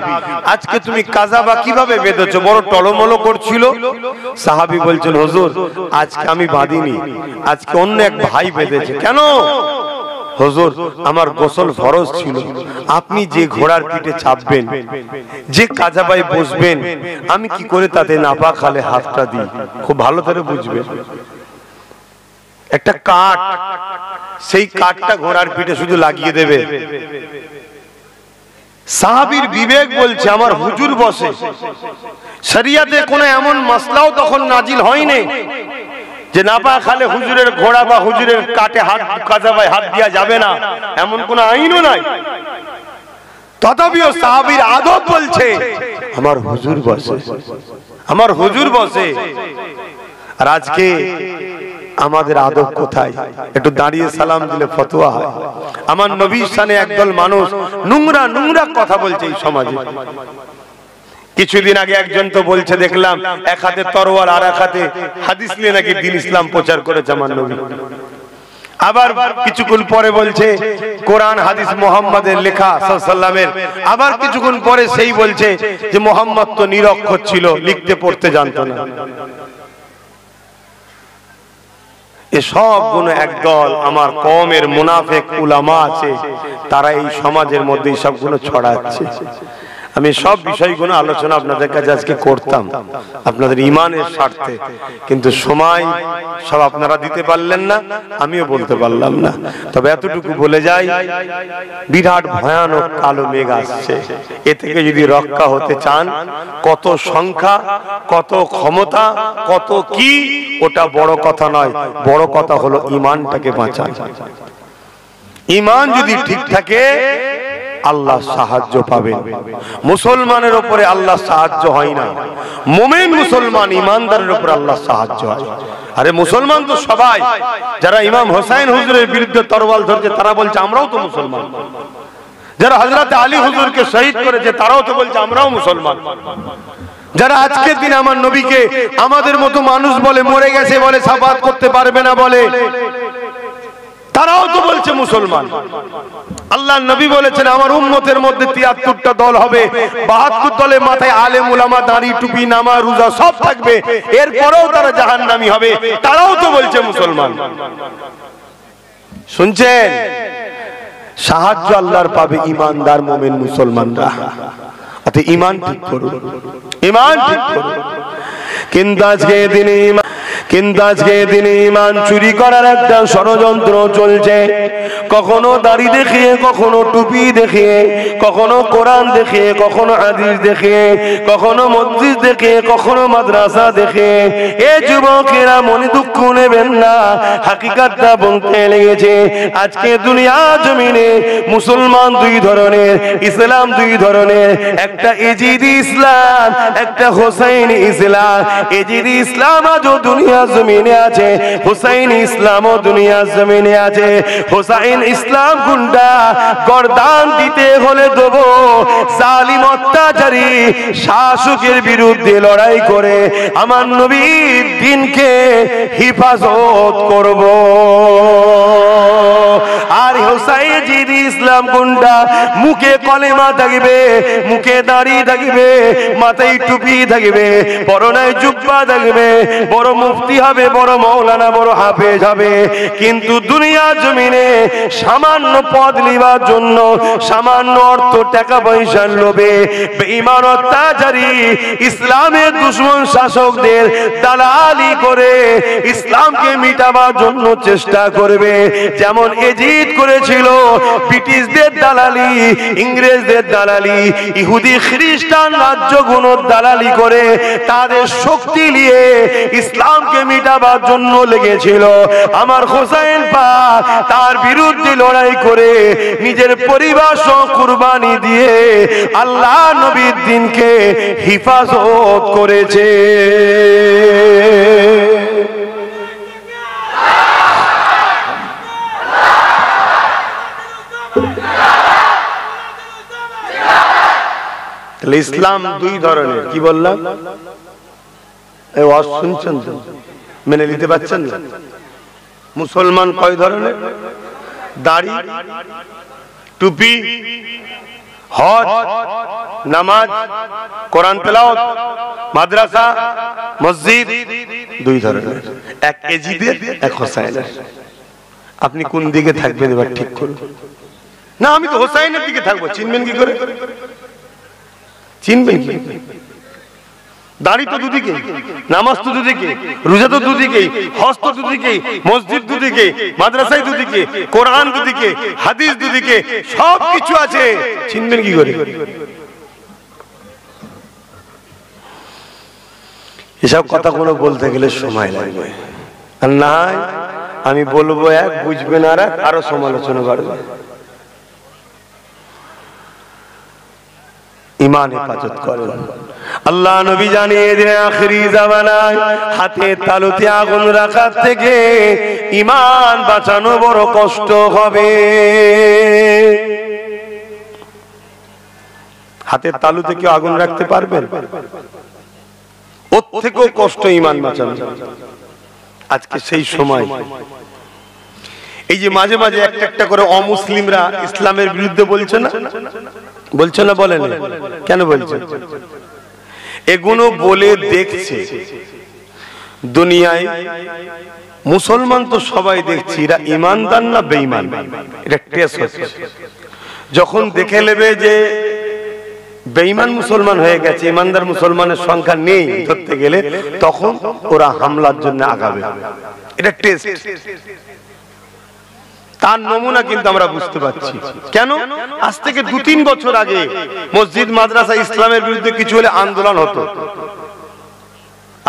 আজকে তুমি কাজাবা কিভাবে বেঁধেছো? বড় টলমলো করছিল। সাহাবী বলছেন, হুজুর আজকে আমি বাঁধিনি, আজকে অন্য এক ভাই বেঁধেছে। কেন? হুজুর আমার গোসল ফরজ ছিল, আপনি যে ঘোড়ার পিঠে চাপবেন, যে কাজাবায় বসবেন, আমি কি করে তাতে নাপাক হালে হাতটা দিই? খুব ভালো করে বুঝবেন, একটা কাঠ, সেই কাঠটা ঘোড়ার পিঠে শুধু লাগিয়ে দেবে। সাহাবীর বিবেক বলছে আমার হুজুর বসে, শরিয়াতে কোনো এমন মাসলাও তখন নাজিল হয়নি যে নাপাক হালে হুজুরের ঘোড়া বা হুজুরের কাটে হাত, কাজাবায় হাত দেওয়া যাবে না, এমন কোনো আইনও নাই। তথাপিও সাহাবীর আদব বলছে আমার হুজুর বসে, আমার হুজুর বসে। আর আজকে আমাদের আদব কোথায়? একটু দাঁড়িয়ে সালাম দিলে ফতোয়া হয়। আমার নবীর শানে একদল মানুষ নোংরা নোংরা কথা বলছে এই সমাজে। কিছুদিন আগে একজন তো বলছে, দেখলাম এক হাতে তরোয়াল আর এক হাতে হাদিস নিয়ে নাকি দ্বীন ইসলাম প্রচার করেছে আমার নবী। আবার কিছুক্ষণ পরে বলছে কোরআন হাদিস মুহাম্মাদের লেখা সাল্লাল্লাহু আলাইহি ওয়াসাল্লামের। আবার কিছুক্ষণ পরে সেই বলছে যে মুহাম্মদ তো নিরক্ষর ছিল, লিখতে পড়তে জানতো না। এ সব গুণ একদল আমার কওমের মুনাফিক উলামা আছে, তারা এই সমাজের মধ্যে সব গুণ ছড়াচ্ছে। আমি সব বিষয়গুলো আলোচনা আপনাদের কাছে আজকে করতাম আপনাদের ঈমানের স্বার্থে, কিন্তু সময় সব আপনারা দিতে পারলেন না, আমিও বলতে পারলাম না। তবে এতটুকু বলে যাই, বিরাট ভয়ানক কালো মেঘ আসছে। এ থেকে যদি রক্ষা হতে চান, কত সংখ্যা, কত ক্ষমতা, কত কি, ওটা বড় কথা নয়। বড় কথা হলো ঈমানটাকে বাঁচান। ঈমান যদি ঠিক থাকে আল্লাহ সাহায্য পাবেন। মুসলমানের উপরে আল্লাহ সাহায্য হয় না, মুমিন মুসলমান ইমানদারের উপরে আল্লাহ সাহায্য হয়। আরে মুসলমান তো সবাই, যারা ইমাম হোসেন হুজুরের বিরুদ্ধে তরোয়াল ধরছে তারা বলছে আমরাও তো মুসলমান। যারা হযরত আলী হুজুরকে শহীদ করেছে তারাও তো বলছে আমরাও মুসলমান। যারা আজকের দিন আমার নবীকে আমাদের মতো মানুষ বলে, মরে গেছে বলে, সাফাত করতে পারবে না বলে, তারাও তো বলছে মুসলমান। আল্লাহর নবী বলেছেন আমার উম্মতের মধ্যে ৭৩টা দল হবে, ৭২ দলের মাথায় আলেম উলামা, দাড়ি টুপি, নামাজ রোজা সব থাকবে, এরপরেও তারা জাহান্নামী হবে, তারাও তো বলছে মুসলমান। শুনছেন? সাহায্য আল্লাহর পাবে ঈমানদার মুমিন মুসলমানরা। অতএব ঈমান ঠিক করুন, ঈমান ঠিক করুন। কিন্তু আজকে দিনে ঈমান চুরি করার একটা ষড়যন্ত্র চলছে। কখনো দাড়ি দেখিয়ে, কখনো টুপি দেখিয়ে, কখনো কোরআন দেখিয়ে, কখনো হাদিস দেখিয়ে, কখনো মসজিদ দেখিয়ে, কখনো মাদ্রাসা দেখিয়ে। এ যুবকেরা মনে দুঃখ নেবেন না, হাকিকাতটা বলতে লেগেছে। আজকে দুনিয়া জমিনে মুসলমান দুই ধরনের, ইসলাম দুই ধরনের, একটা এজিদি ইসলাম, একটা হোসাইনি ইসলাম। এজিদি ইসলাম আজও দুনিয়া জমিনে আছে, হুসাইন ইসলামও দুনিয়া জমিনে আছে। হুসাইন ইসলাম গুন্ডা, গর্দান দিতে হলে দেব, জালিম অত্যাচারী শাসকের বিরুদ্ধে লড়াই করে আমার নবীর দ্বীনকে হিফাজত করব। আর হুসাইন এজিদ ইসলাম কোনটা? মুখে কলেমা থাকবে, মুখে দাড়ি থাকবে, মাথায় টুপি থাকবে, পরনায় জুব্বা থাকবে, বড় মুফতি হবে, বড় মাওলানা, বড় হাফেজ হবে, কিন্তু দুনিয়া জমিনে সামান্য পদ নেবার জন্য, সামান্য অর্থ টাকা পয়সার লোভে বেঈমান অত্যাচারী ইসলামের দুশমন শাসকদের দালালি করে ইসলামকে মিটাবার জন্য চেষ্টা করবে। যেমন এজিদ করেছিল ব্রিটিশদের দালালি, ইংরেজদের দালালি, ইহুদি খ্রিস্টান রাজ্যগুলোর দালালি করে তাদের শক্তি নিয়ে ইসলামকে মিটাবার জন্য লেগেছিল। আমার হোসাইন পাক তার বিরুদ্ধে লড়াই করে নিজের পরিবার সহ কুরবানি দিয়ে আল্লাহ নবীর দ্বীনকে হিফাজত করেছে। ইসলাম দুই ধরনের, কি বললাম? শুনছেন তো? মেনে নিতে পারছেন না? মুসলমান কয় ধরনের? দাড়ি, টুপি, হজ, নামাজ, কোরআন তেলাওয়াত, মাদ্রাসা, মসজিদ, দুই ধরনের। এক এজিদের, এক হোসাইনের। আপনি কোন দিকে থাকবেন এবার ঠিক করুন। না, আমি তো হোসাইনের দিকে থাকবো। চিনবেন কি করে? চিনবেন কি? দাড়ি তো দুদিকে, নামাজ তো দুদিকে, রোজা তো দুদিকে, হজ তো দুদিকে, মসজিদ দুদিকে, মাদ্রাসায় দুদিকে, কোরআন দুদিকে, হাদিস দুদিকে, সব কিছু আছে। চিনবেন কি করে? এসব কথা কোনো বলতে গেলে সময় লাগবে, আর না আমি বলবো এক, বুঝবেন আর এক, আরো সমালোচনা বাড়বে। ঈমান হেফাজত করেন। আল্লাহ নবী জানিয়ে দিলেন আখিরি জামানায় হাতে তালুতে আগুন রাখার থেকে ঈমান বাঁচানো বড় কষ্ট হবে। হাতের তালুতে কি আগুন রাখতে পারবেন? ওর থেকেও কষ্ট ঈমান বাঁচানো। আজকে সেই সময় এই যে মাঝে মাঝে একটা একটা করে অমুসলিমরা ইসলামের বিরুদ্ধে বলছে না, বলছে না? বলেন কেন বলছে? এগুলো বলে দেখছে দুনিয়ায় মুসলমান তো সবাই দেখছি এরা ইমানদার না বেঈমান, এটা টেস্ট হচ্ছে। যখন দেখে নেবে যে বেঈমান মুসলমান হয়ে গেছে, ইমানদার মুসলমানের সংখ্যা নেই ধরতে গেলে, তখন ওরা হামলার জন্য আগাবে। এটা টেস্ট। তার নমুনা কিন্তু আমরা বুঝতে পারছি। কেন? আজ থেকে 2-3 বছর আগে মসজিদ মাদ্রাসা ইসলামের বিরুদ্ধে কিছু হলে আন্দোলন হতো।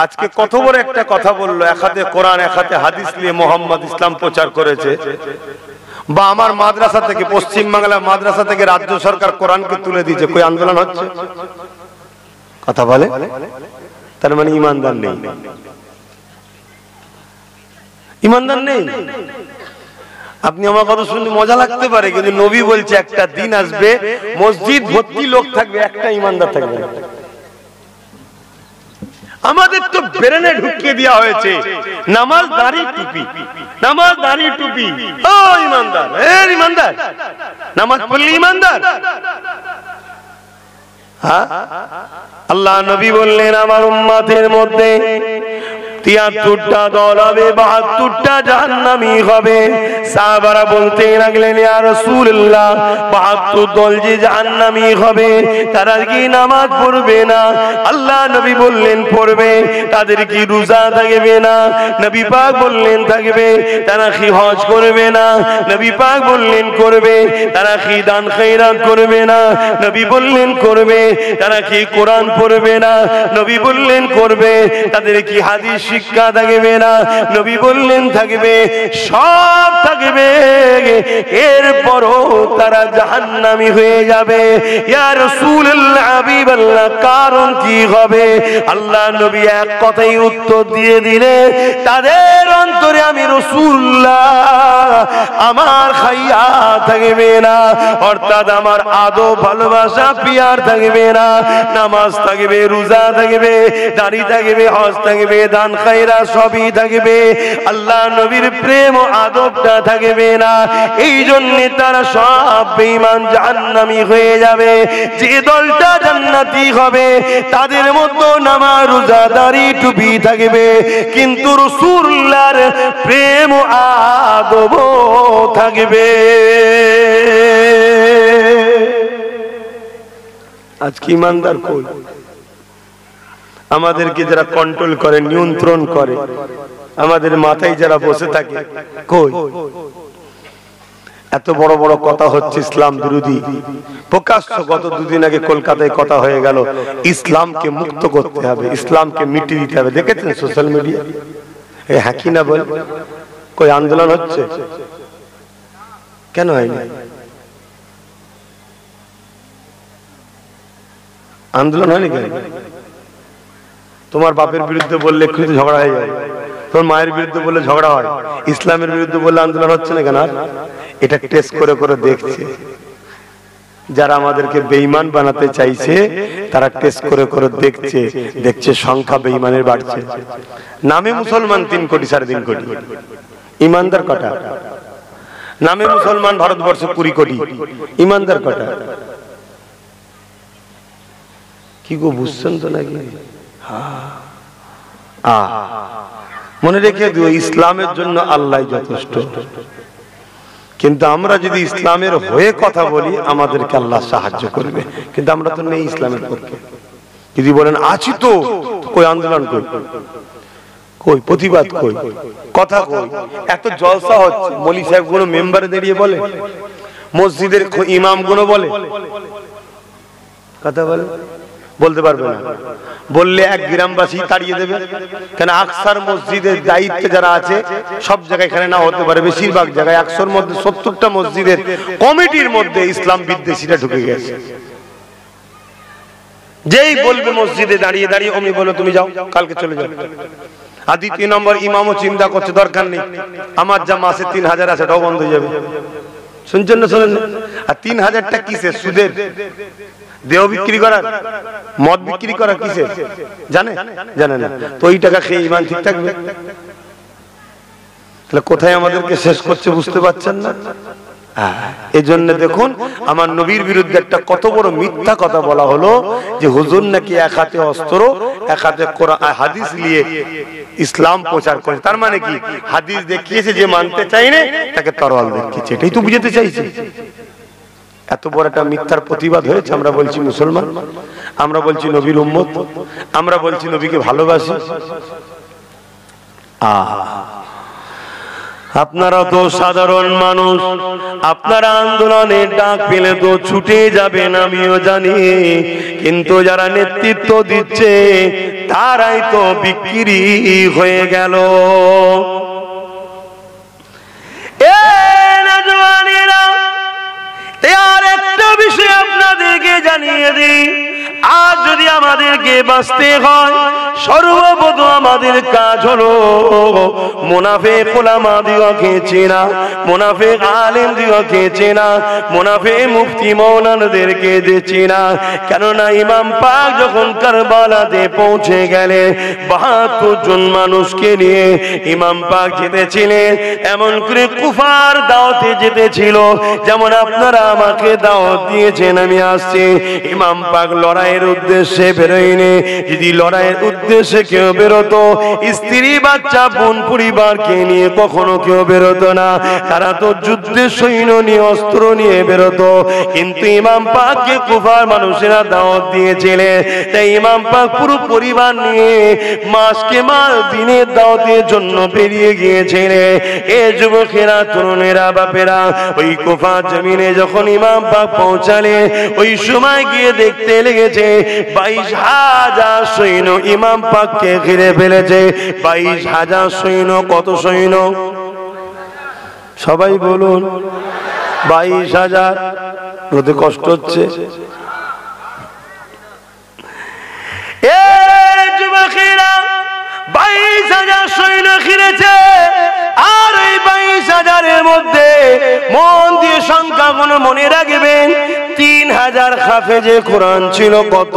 আজকে কত বড় একটা কথা বললো, এক হাতে কোরআন এক হাতে হাদিস নিয়ে মোহাম্মদ ইসলাম প্রচার করেছে। বা আমার মাদ্রাসা থেকে, পশ্চিম বাংলার মাদ্রাসা থেকে রাজ্য সরকার কোরআনকে তুলে দিয়েছে, কই আন্দোলন হচ্ছে? কথা বলে, তার মানে ইমানদার নেই, ইমানদার নেই। আপনি আমার কথা শুনতে মজা লাগতে পারে, কিন্তু নবী বলছে একটা দিন আসবে মসজিদ ভর্তি লোক থাকবে, একটা ইমানদার থাকবে না। আমাদের তো ব্রেনে ঢুকিয়ে দেওয়া হয়েছে নামাজ দাড়ি টুপি, নামাজ দাড়ি টুপি, ও ইমানদার, ইমানদার, নামাজ পড়লে ইমানদার। হ্যাঁ, আল্লাহ নবী বললেন আমার উম্মতের মধ্যে 73টা দল হবে, 72টা জাহান্নামী হবে। সাহাবারা বলতে লাগলেন ইয়া রাসূলুল্লাহ 72 দল যে জাহান্নামী হবে তারা কি নামাজ পড়বে না? আল্লাহ নবী বললেন পড়বে। তাদের কি রোজা থাকবে না? নবী পাক বললেন থাকবে। তারা কি হজ করবে না? নবী পাক বললেন করবে। তারা কি দান খয়রাত করবে না? নবী বললেন করবে। তারা কি কোরআন পড়বে না? নবী বললেন করবে। তাদের কি হাদিস শিক্ষা থাকবে না? নবী বললেন থাকবে। সব থাকবে, এরপরও তারা জাহান্নামী হয়ে যাবে। ইয়া রাসূলুল্লাহ, হাবিবাল্লাহ, কারণ কি হবে? আল্লাহ নবী এক কথাই উত্তর দিয়ে দিলেন, তাদের অন্তরে আমি রাসূলুল্লাহ আমার খাইয়া থাকবে না, অর্থাৎ আমার আদব ভালোবাসা পিয়ার থাকবে না। নামাজ থাকবে, রোজা থাকবে, দাড়ি থাকবে, হজ থাকবে, দান খায়রা সবই থাকবে, আল্লাহ নবীর প্রেম ও আদবটা থাকবে না। এই জন্য তারা সব বেঈমান জাহান্নামী হয়ে যাবে। যে দলটা জান্নাতি হবে তাদের মধ্যে নামাজ রোজা দাড়ি টুপি থাকবে, কিন্তু রাসূলুল্লাহর প্রেম ও আদব থাকবে। আজকে ইমানদার কই? আমাদেরকে যারা কন্ট্রোল করে, নিয়ন্ত্রণ করে, আমাদের মাথায় যারা বসে থাকে কই? এত বড় বড় কথা হচ্ছে ইসলাম বিরোধী, প্রকাশ্য। গত দুদিন আগে কলকাতায় কথা হয়ে গেল, ইসলামকে মুক্ত করতে হবে, ইসলামকে মিটিয়ে দিতে হবে। দেখেছেন সোশ্যাল মিডিয়া? হ্যাঁ কি না বল? কই আন্দোলন হচ্ছে? কেন হয়নি আন্দোলন? হয়নি কেন? তোমার বাপের বিরুদ্ধে বললে একটু ঝগড়া হয়ে যায়, তোর মায়ের বিরুদ্ধে বললে ঝগড়া হয়, ইসলামের বিরুদ্ধে বললে আন্দোলন হচ্ছে না কেন? এটা টেস্ট করে করে দেখছে যারা আমাদেরকে বেঈমান বানাতে চাইছে, তারা টেস্ট করে করে দেখছে সংখ্যা বেঈমানের বাড়ছে। নামে মুসলমান 3 কোটি 3.5 কোটি, ইমানদার কটা? নামে মুসলমান ভারতবর্ষে 20 কোটি, ইমানদার কটা? কি গো বুঝছেন তো নাকি? মনে রেখে দিও, ইসলামের জন্য আল্লাহ যথেষ্ট। কিন্তু আমরা যদি ইসলামের হয়ে কথা বলি, আমাদেরকে আল্লাহ সাহায্য করবে। কিন্তু আমরা তো নেই ইসলামের পক্ষে। যদি বলেন আছি তো, কই আন্দোলন কই, কই প্রতিবাদ কই, কথা কই? এত জলসা হচ্ছে, মৌলী সাহেব গুলো মেম্বারে দাঁড়িয়ে বলে, মসজিদের ইমাম গুলো বলে, কথা বলে, বলতে পারবে না। বললে এক গ্রামবাসী তাড়িয়ে দেবে। কেন? আকসার মসজিদের দায়িত্বে যারা আছে সব জায়গায় এখানে না হতে পারে, বেশিরভাগ জায়গায় 100-র মধ্যে 70টা মসজিদের কমিটির মধ্যে ইসলাম বিদ্বেষীরা ঢুকে গেছে। যেই বলবে মসজিদে দাঁড়িয়ে দাঁড়িয়ে অমনি বলো তুমি যাও, কালকে চলে যাও। আর 2 নম্বর ইমামও চিন্তা করছে দরকার নেই, আমার যা মাসে 3000 আছে ওটাও বন্ধ হয়ে যাবে। শুনছেন না? শোনেন। আর 3000টা কিসের? সুদের। দেহ বিক্রি করার, মদ বিক্রি করার, কিসের জানে? জানে না। তো ওই টাকা খেয়ে ইমান ঠিক থাকবে? তাহলে কোথায় আমাদেরকে শেষ করছে বুঝতে পারছেন না? এই জন্য দেখুন, আমার নবীর বিরুদ্ধে একটা কত বড় মিথ্যা কথা বলা হলো, যে হুজুর নাকি এক হাতে অস্ত্র, এক হাতে কোরআন হাদিস নিয়ে ইসলাম প্রচার করে। তার মানে কি? হাদিস দেখিয়েছে, যে মানতে চাই না তাকে তরোয়াল দেখিয়েছে। এটাই তো বুঝাতে চাইছে। এত বড় একটা মিথ্যার প্রতিবাদ হয়েছে। আমরা বলছি মুসলমান, আমরা বলছি নবীর উম্মত, আমরা বলছি নবীকে ভালোবাসি। আপনারা তো সাধারণ মানুষ, আপনারা আন্দোলনের ডাক পেলে তো ছুটে যাবেন, আমিও জানি। কিন্তু যারা নেতৃত্ব দিচ্ছে তারাই তো বিক্রি হয়ে গেল। আর একটা বিষয় আপনাদেরকে জানিয়ে দিই, আজ যদি আমাদেরকে বাঁচতে হয়, সর্বপ্রথম আমাদের কাজ হলো মুনাফিক উলামা দিগকে চেনা, মুনাফিক আলেম দিগকে চেনা, মুনাফিক মুফতি মৌলানাদেরকে চেনা। কেননা ইমাম পাক যখন কারবালাতে পৌঁছে গেলেন, 72 জন মানুষকে নিয়ে ইমাম পাক যেতেছিলেন। এমন করে কুফার দাওয়াতে যেতেছিল, যেমন আপনারা আমাকে দাওয়াত দিয়েছেন আমি আসছি। ইমাম পাক লড়াইয়ের উদ্দেশ্যে বেরোয়নি। যদি লড়াইয়ের উদ্দেশ্যে কেউ বেরোতো, স্ত্রী বাচ্চা বোন পরিবারকে নিয়ে কখনো কেউ বেরোতো না। তারা তো যুদ্ধের সৈন্য নিয়ে, অস্ত্র নিয়ে বেরোতো। কিন্তু ইমাম পাককে কুফার মানুষেরা দাওয়াত দিয়েছিলেন, তাই ইমাম পাক পুরো পরিবার নিয়ে মাসকে মাস দিনের দাওয়াতের জন্য বেরিয়ে গিয়েছিলেন। এ যুবকেরা, তরুণেরা, বাপেরা, ওই কুফা জমিনে যখন ইমাম পাক পৌঁছালে, ওই সময় গিয়ে দেখতে লেগেছে 22,000 সৈন্য ইমাম পাককে ঘিরে ফেলেছে। 22,000 সৈন্য। কত সৈন্য? সবাই বলুন 22,000। বলতে কষ্ট হচ্ছে। যুবকেরা 22,000 সৈন্য ঘিরেছে। আর এই 22,000-এর মধ্যে মন দিয়ে সংখ্যাগুলো মনে রাখবেন, 3,000 হাফেজে কোরআন ছিল। কত?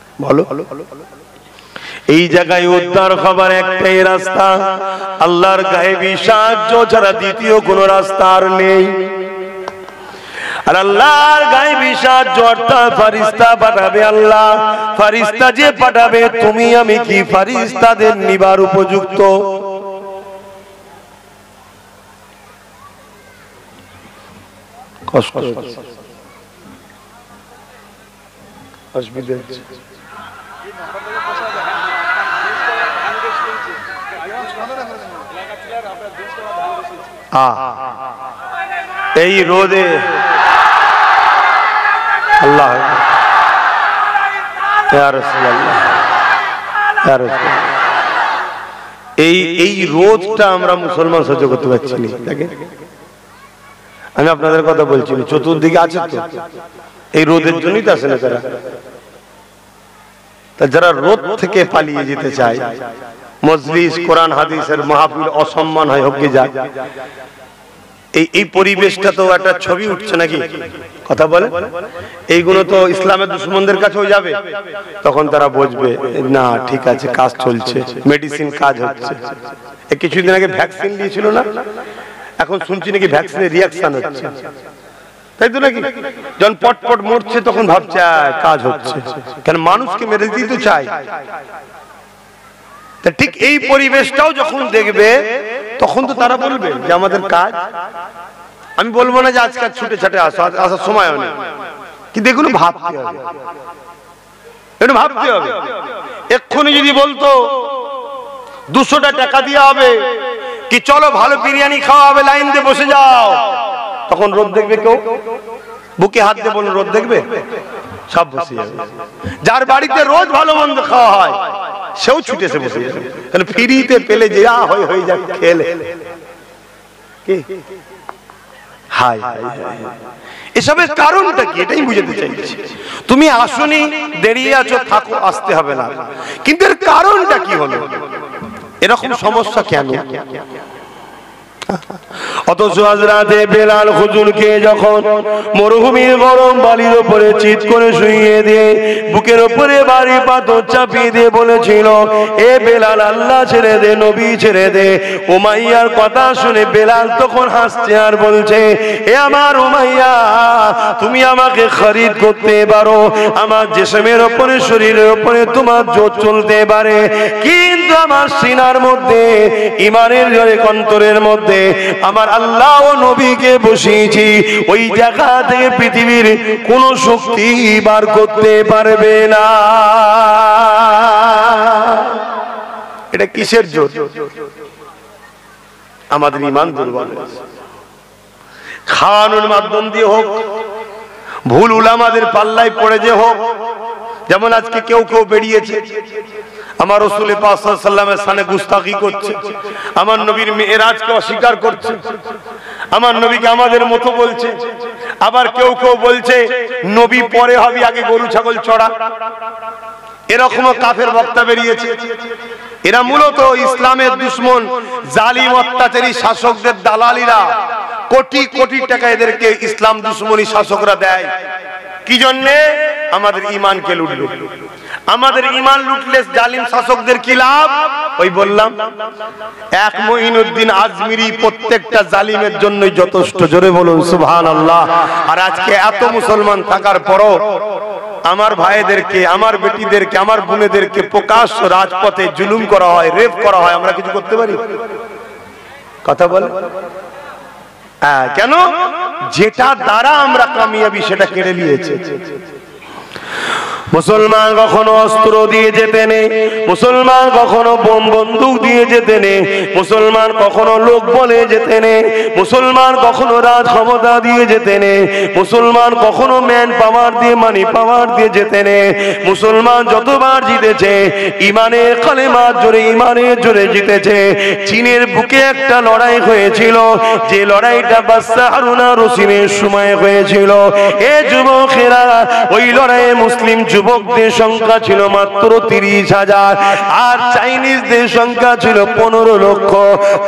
বলো এই জায়গায় উদ্ধার হবার একটাই রাস্তা, আল্লাহর গায়েবী সাহায্য ছাড়া দ্বিতীয় কোনো রাস্তা আর নেই। আর আল্লাহর গায়েবী সাহায্য অর্থাৎ ফারিস্তা পাঠাবে আল্লাহ। ফারিস্তা যে পাঠাবে তুমি আমি কি ফারিস্তাদের নিবার উপযুক্ত? কষ্ট অসুবিধা এই রোদে আল্লাহ এই রোদটা আমরা মুসলমান সহ্য করতে পারছি না। আমি আপনাদের কথা বলছি, চতুর্দিকে আছে তো এই রোদের জন্যই তো আসে না তারা। যারা রোদ থেকে পালিয়ে যেতে চায়, মজলিস কোরআন হাদিসের মাহফিল অসম্মান হয় হোক যায়, এই পরিবেশটা তো একটা ছবি উঠছে নাকি? কথা বলে এইগুলো তো ইসলামের দুশ্মনদের কাছেও যাবে, তখন তারা বুঝবে না ঠিক আছে কাজ চলছে, মেডিসিন কাজ হচ্ছে। কিছুদিন আগে ভ্যাকসিন দিয়েছিল না, এখন শুনছি নাকি ভ্যাকসিনের রিয়াকশন হচ্ছে, তাই তো নাকি? যখন পটপট মরছে তখন ভাবছে কাজ হচ্ছে, কেন মানুষকে মেরে দিতে তো চায়। ঠিক এই পরিবেশটাও যখন দেখবে তখন তো তারা বলবে যে আমাদের কাজ। আমি বলবো না যে আজকে ছুটে ছাটে আসার সময়ও নেই, কিন্তু এগুলো ভাবতে হবে, একটু ভাবতে হবে। এক্ষুনি যদি বলতো 200টা টাকা দেওয়া হবে কি চলো ভালো বিরিয়ানি খাওয়া হবে, লাইন দিয়ে বসে যাও, তখন রোদ দেখবে কেউ? বুকে হাত দিয়ে বলুন রোদ দেখবে? সব বসে যাবে। যার বাড়িতে রোজ ভালো মন্দ খাওয়া হয় সেও ছুটেছে বসে যাবে, কারণ ফ্রিতে পেলে যা হয়ে যাক খেলে। হাই এসবের কারণটা কি এটাই বুঝাতে চাইছি। তুমি আসনি, দেরিয়ে আছো, থাকো, আসতে হবে না, কিন্তু এর কারণটা কি হলো? এরকম সমস্যা কেন? অথচ হযরতে বেলাল হুজুরকে যখন মরুভূমির গরম বালির উপরে চিৎ করে শুইয়ে দিয়ে বুকের উপরে ভারী পাথর চাপিয়ে দিয়ে বলেছিল, এ বেলাল আল্লাহ ছেড়ে দে, নবী ছেড়ে দে। উমাইয়ার কথা শুনে বেলাল তখন হাসছে আর বলছে, এ আমার উমাইয়া, তুমি আমাকে খরিদ করতে পারো, আমার জিসমের উপরে শরীরের উপরে তোমার জোর চলতে পারে, কিন্তু আমার সিনার মধ্যে ঈমানের জোরে অন্তরের মধ্যে আমার আল্লাহ ও নবীকে বসিয়েছি, ওই জায়গা থেকে পৃথিবীর কোন শক্তি বার করতে পারবে না। এটা কিসের জোর? আমাদের ঈমান দুর্বল। খাওয়ানোর মাধ্যম দিয়ে হোক, ভুল উলামাদের পাল্লায় পড়ে যে হোক, যেমন আজকে কেউ কেউ বেরিয়েছে আমার রাসূল পাক সাল্লাল্লাহু আলাইহি ওয়াসাল্লামের শানে গুস্তাখি করছে, আমার নবীর মেরাজকে অস্বীকার করছে, আমার নবীকে আমাদের মতো বলছে। আবার কেউ কেউ বলছে নবী পরে হবে, আগে গরু ছাগল চড়া। এরকমও কাফের বক্তা বেরিয়েছে। এরা মূলত ইসলামের দুশমন, জালিম অত্যাচারী শাসকদের দালালিরা। কোটি কোটি টাকা এদেরকে ইসলাম দুশমনী শাসকরা দেয়। কি জন্যে? আমাদের ঈমানকে লুটবে। আমাদের ঈমান লুটলে জালিম শাসকদের কি লাভ? ওই বললাম এক মুঈনুদ্দিন আজমিরি প্রত্যেকটা জালিমের জন্যই যথেষ্ট। জোরে বলুন সুবহানাল্লাহ। আর আজকে এত মুসলমান থাকার পরও আমার ভাইদেরকে, আমার বেটিদেরকে, আমার বোনেদেরকে প্রকাশ্য রাজপথে জুলুম করা হয়, রেপ করা হয়। আমরা কিছু করতে পারি? কথা বলে কেন? যেটা দ্বারা আমরা কামিয়াবি সেটা কেড়ে নিয়েছে। মুসলমান কখনো অস্ত্র দিয়ে যেতে নেই, মুসলমান কখনো বোম বন্দুক দিয়ে যেতে নেই, মুসলমান কখনো লোক বলে যেতে নেই, মুসলমান কখনো রাজ ক্ষমতা দিয়ে যেতে নেই, মুসলমান কখনো ম্যান পাওয়ার দিয়ে, মানি পাওয়ার দিয়ে যেতে নেই। মুসলমান যতবার জিতেছে ইমানের কালেমার জোরে, ইমানের জোরে জিতেছে। চীনের বুকে একটা লড়াই হয়েছিল, যে লড়াইটা বাদশা হারুন আর রশিদের সময় হয়েছিল। এ যুবকেরা, ওই লড়াইয়ে মুসলিম যুবকদের সংখ্যা ছিল মাত্র 30,000 আর চাইনিজদের সংখ্যা ছিল 15 লক্ষ।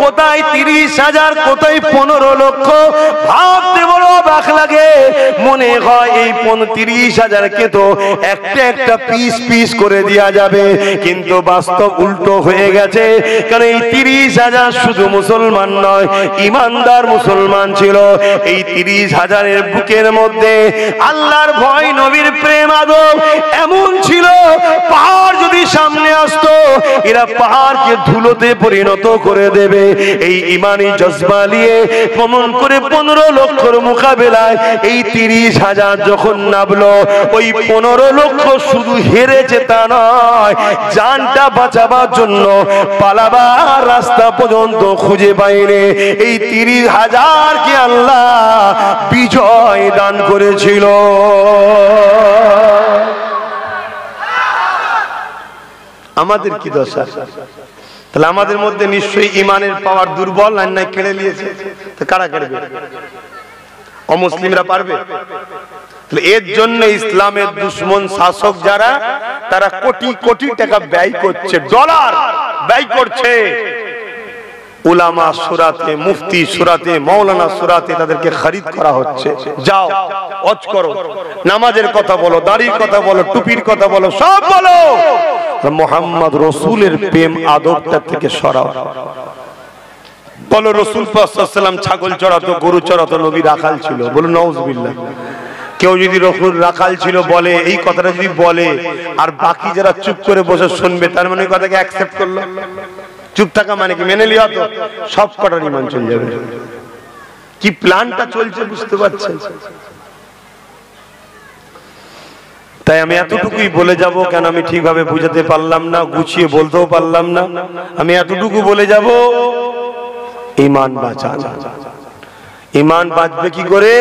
কোথায় 30,000 কোথায় 15 লক্ষ? ভাবতে বড় অবাক লাগে। মনে হয় এই 30,000কে তো একটা একটা পিস পিস করে দেওয়া যাবে, কিন্তু বাস্তব উল্টো হয়ে গেছে। কারণ এই 30,000 শুধু মুসলমান নয়, ইমানদার মুসলমান ছিল। এই 30,000-এর বুকের মধ্যে আল্লাহর ভয়, নবীর প্রেম, আদব এমন ছিল, পাহাড় যদি সামনে আসতো এরা পাহাড়কে ধুলোতে পরিণত করে দেবে। এই ইমানি জজবা নিয়ে প্রমাণ করে 15 লক্ষর মোকাবেলায় এই 30,000 যখন নামলো, ওই 15 লক্ষ শুধু হেরেছে তা নয়, জানটা বাঁচাবার জন্য পালাবার রাস্তা পর্যন্ত খুঁজে পায়নি। এই 30,000-কে আল্লাহ বিজয় দান করেছিল। আমাদের কি দশা? তাহলে আমাদের মধ্যে নিশ্চয়ই ইমানের পাওয়ার দুর্বল, আর নাই কেড়ে নিয়েছে। তো কারা কেড়বে? অমুসলিমরা পারবে? এর জন্য ইসলামের দুশ্মন শাসক যারা, তারা কোটি কোটি টাকা ব্যয় করছে, ডলার ব্যয় করছে। উলামা সুরাতে, মুফতি সুরাতে, মাওলানা সুরাতে তাদেরকে খরিদ করা হচ্ছে। যাও ওয়াজ করো, নামাজের কথা বলো, দাড়ির কথা বলো, টুপির কথা বলো, সব বলো। মুহাম্মদ রাসূলের প্রেম আদবটা থেকে সরাও। বলো রাসূল পাক সাল্লাল্লাহু আলাইহি ওয়াসাল্লাম ছাগল চড়াতো, গরু চড়াতো, নবী রাখাল ছিল। বলো নাউজুবিল্লাহ। কেউ যদি রাসূল রাখাল ছিল বলে, এই কথাটা যদি বলে, আর বাকি যারা চুপ করে বসে শুনবে, তার মানে কথাকে অ্যাকসেপ্ট করলো। চুপ থাকা মানে কি মেনে লিয়া? তো সব কটার ইমান চলে যাবে। কি প্ল্যানটা চলছে বুঝতে পারছেন? তাই আমি এতটুকুই বলে যাব, কেন আমি ঠিকভাবে বুঝাতে পারলাম না, গুছিয়ে বলতেও পারলাম না। আমি এতটুকু বলে যাব, ঈমান বাঁচান। ঈমান বাঁচবে কি করে?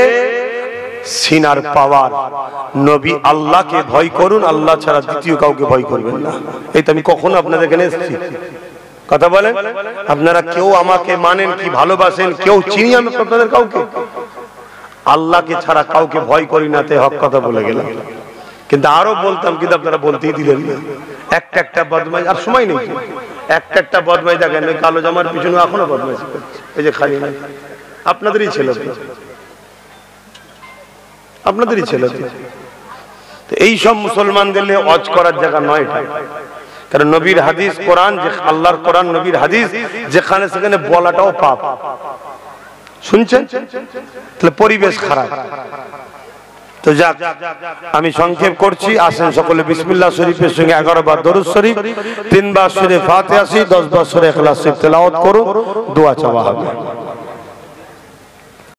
সিনার পাওয়ার। নবী আল্লাহকে ভয় করুন, আল্লাহ ছাড়া দ্বিতীয় কাউকে ভয় করবেন না। এই তো আমি কখনো আপনাদের এখানে এসেছি, কথা বলেন, আপনারা কেউ আমাকে মানেন কি ভালোবাসেন, কেউ চিনি আমি আপনাদের কাউকে? আল্লাহকে ছাড়া কাউকে ভয় করি না, তে হক কথা বলে গেলাম। কিন্তু আরো বলতাম, কিন্তু আপনারা বলতেই দিলেন না। একটা একটা বদমাইশ, আর সময় নেই, একটা একটা বদমাইশ দেখেন, কালো জামার পিছনে এখনো বদমাইশি করছে। এই যে খালি নাই, আপনাদেরই ছেলে, আপনাদেরই ছেলে। এই সব মুসলমানদের ওয়াজ করার জায়গা নয় এটা। কারণ নবীর হাদিস, কোরআন, যে আল্লাহর কোরআন, নবীর হাদিস, যেখানে সেখানে বলাটাও পাপ। শুনছেন? তাহলে পরিবেশ খারাপ। তো যাক, আমি সংক্ষেপ করছি। আসেন সকলে বিসমিল্লাহ শরীফের সঙ্গে 11 বার দরুদ শরীফ, 3 বার সূরা ফাতিহা, 10 বার সূরা ইখলাস তেলাওয়াত করুন, দোয়া চাওয়া হবে।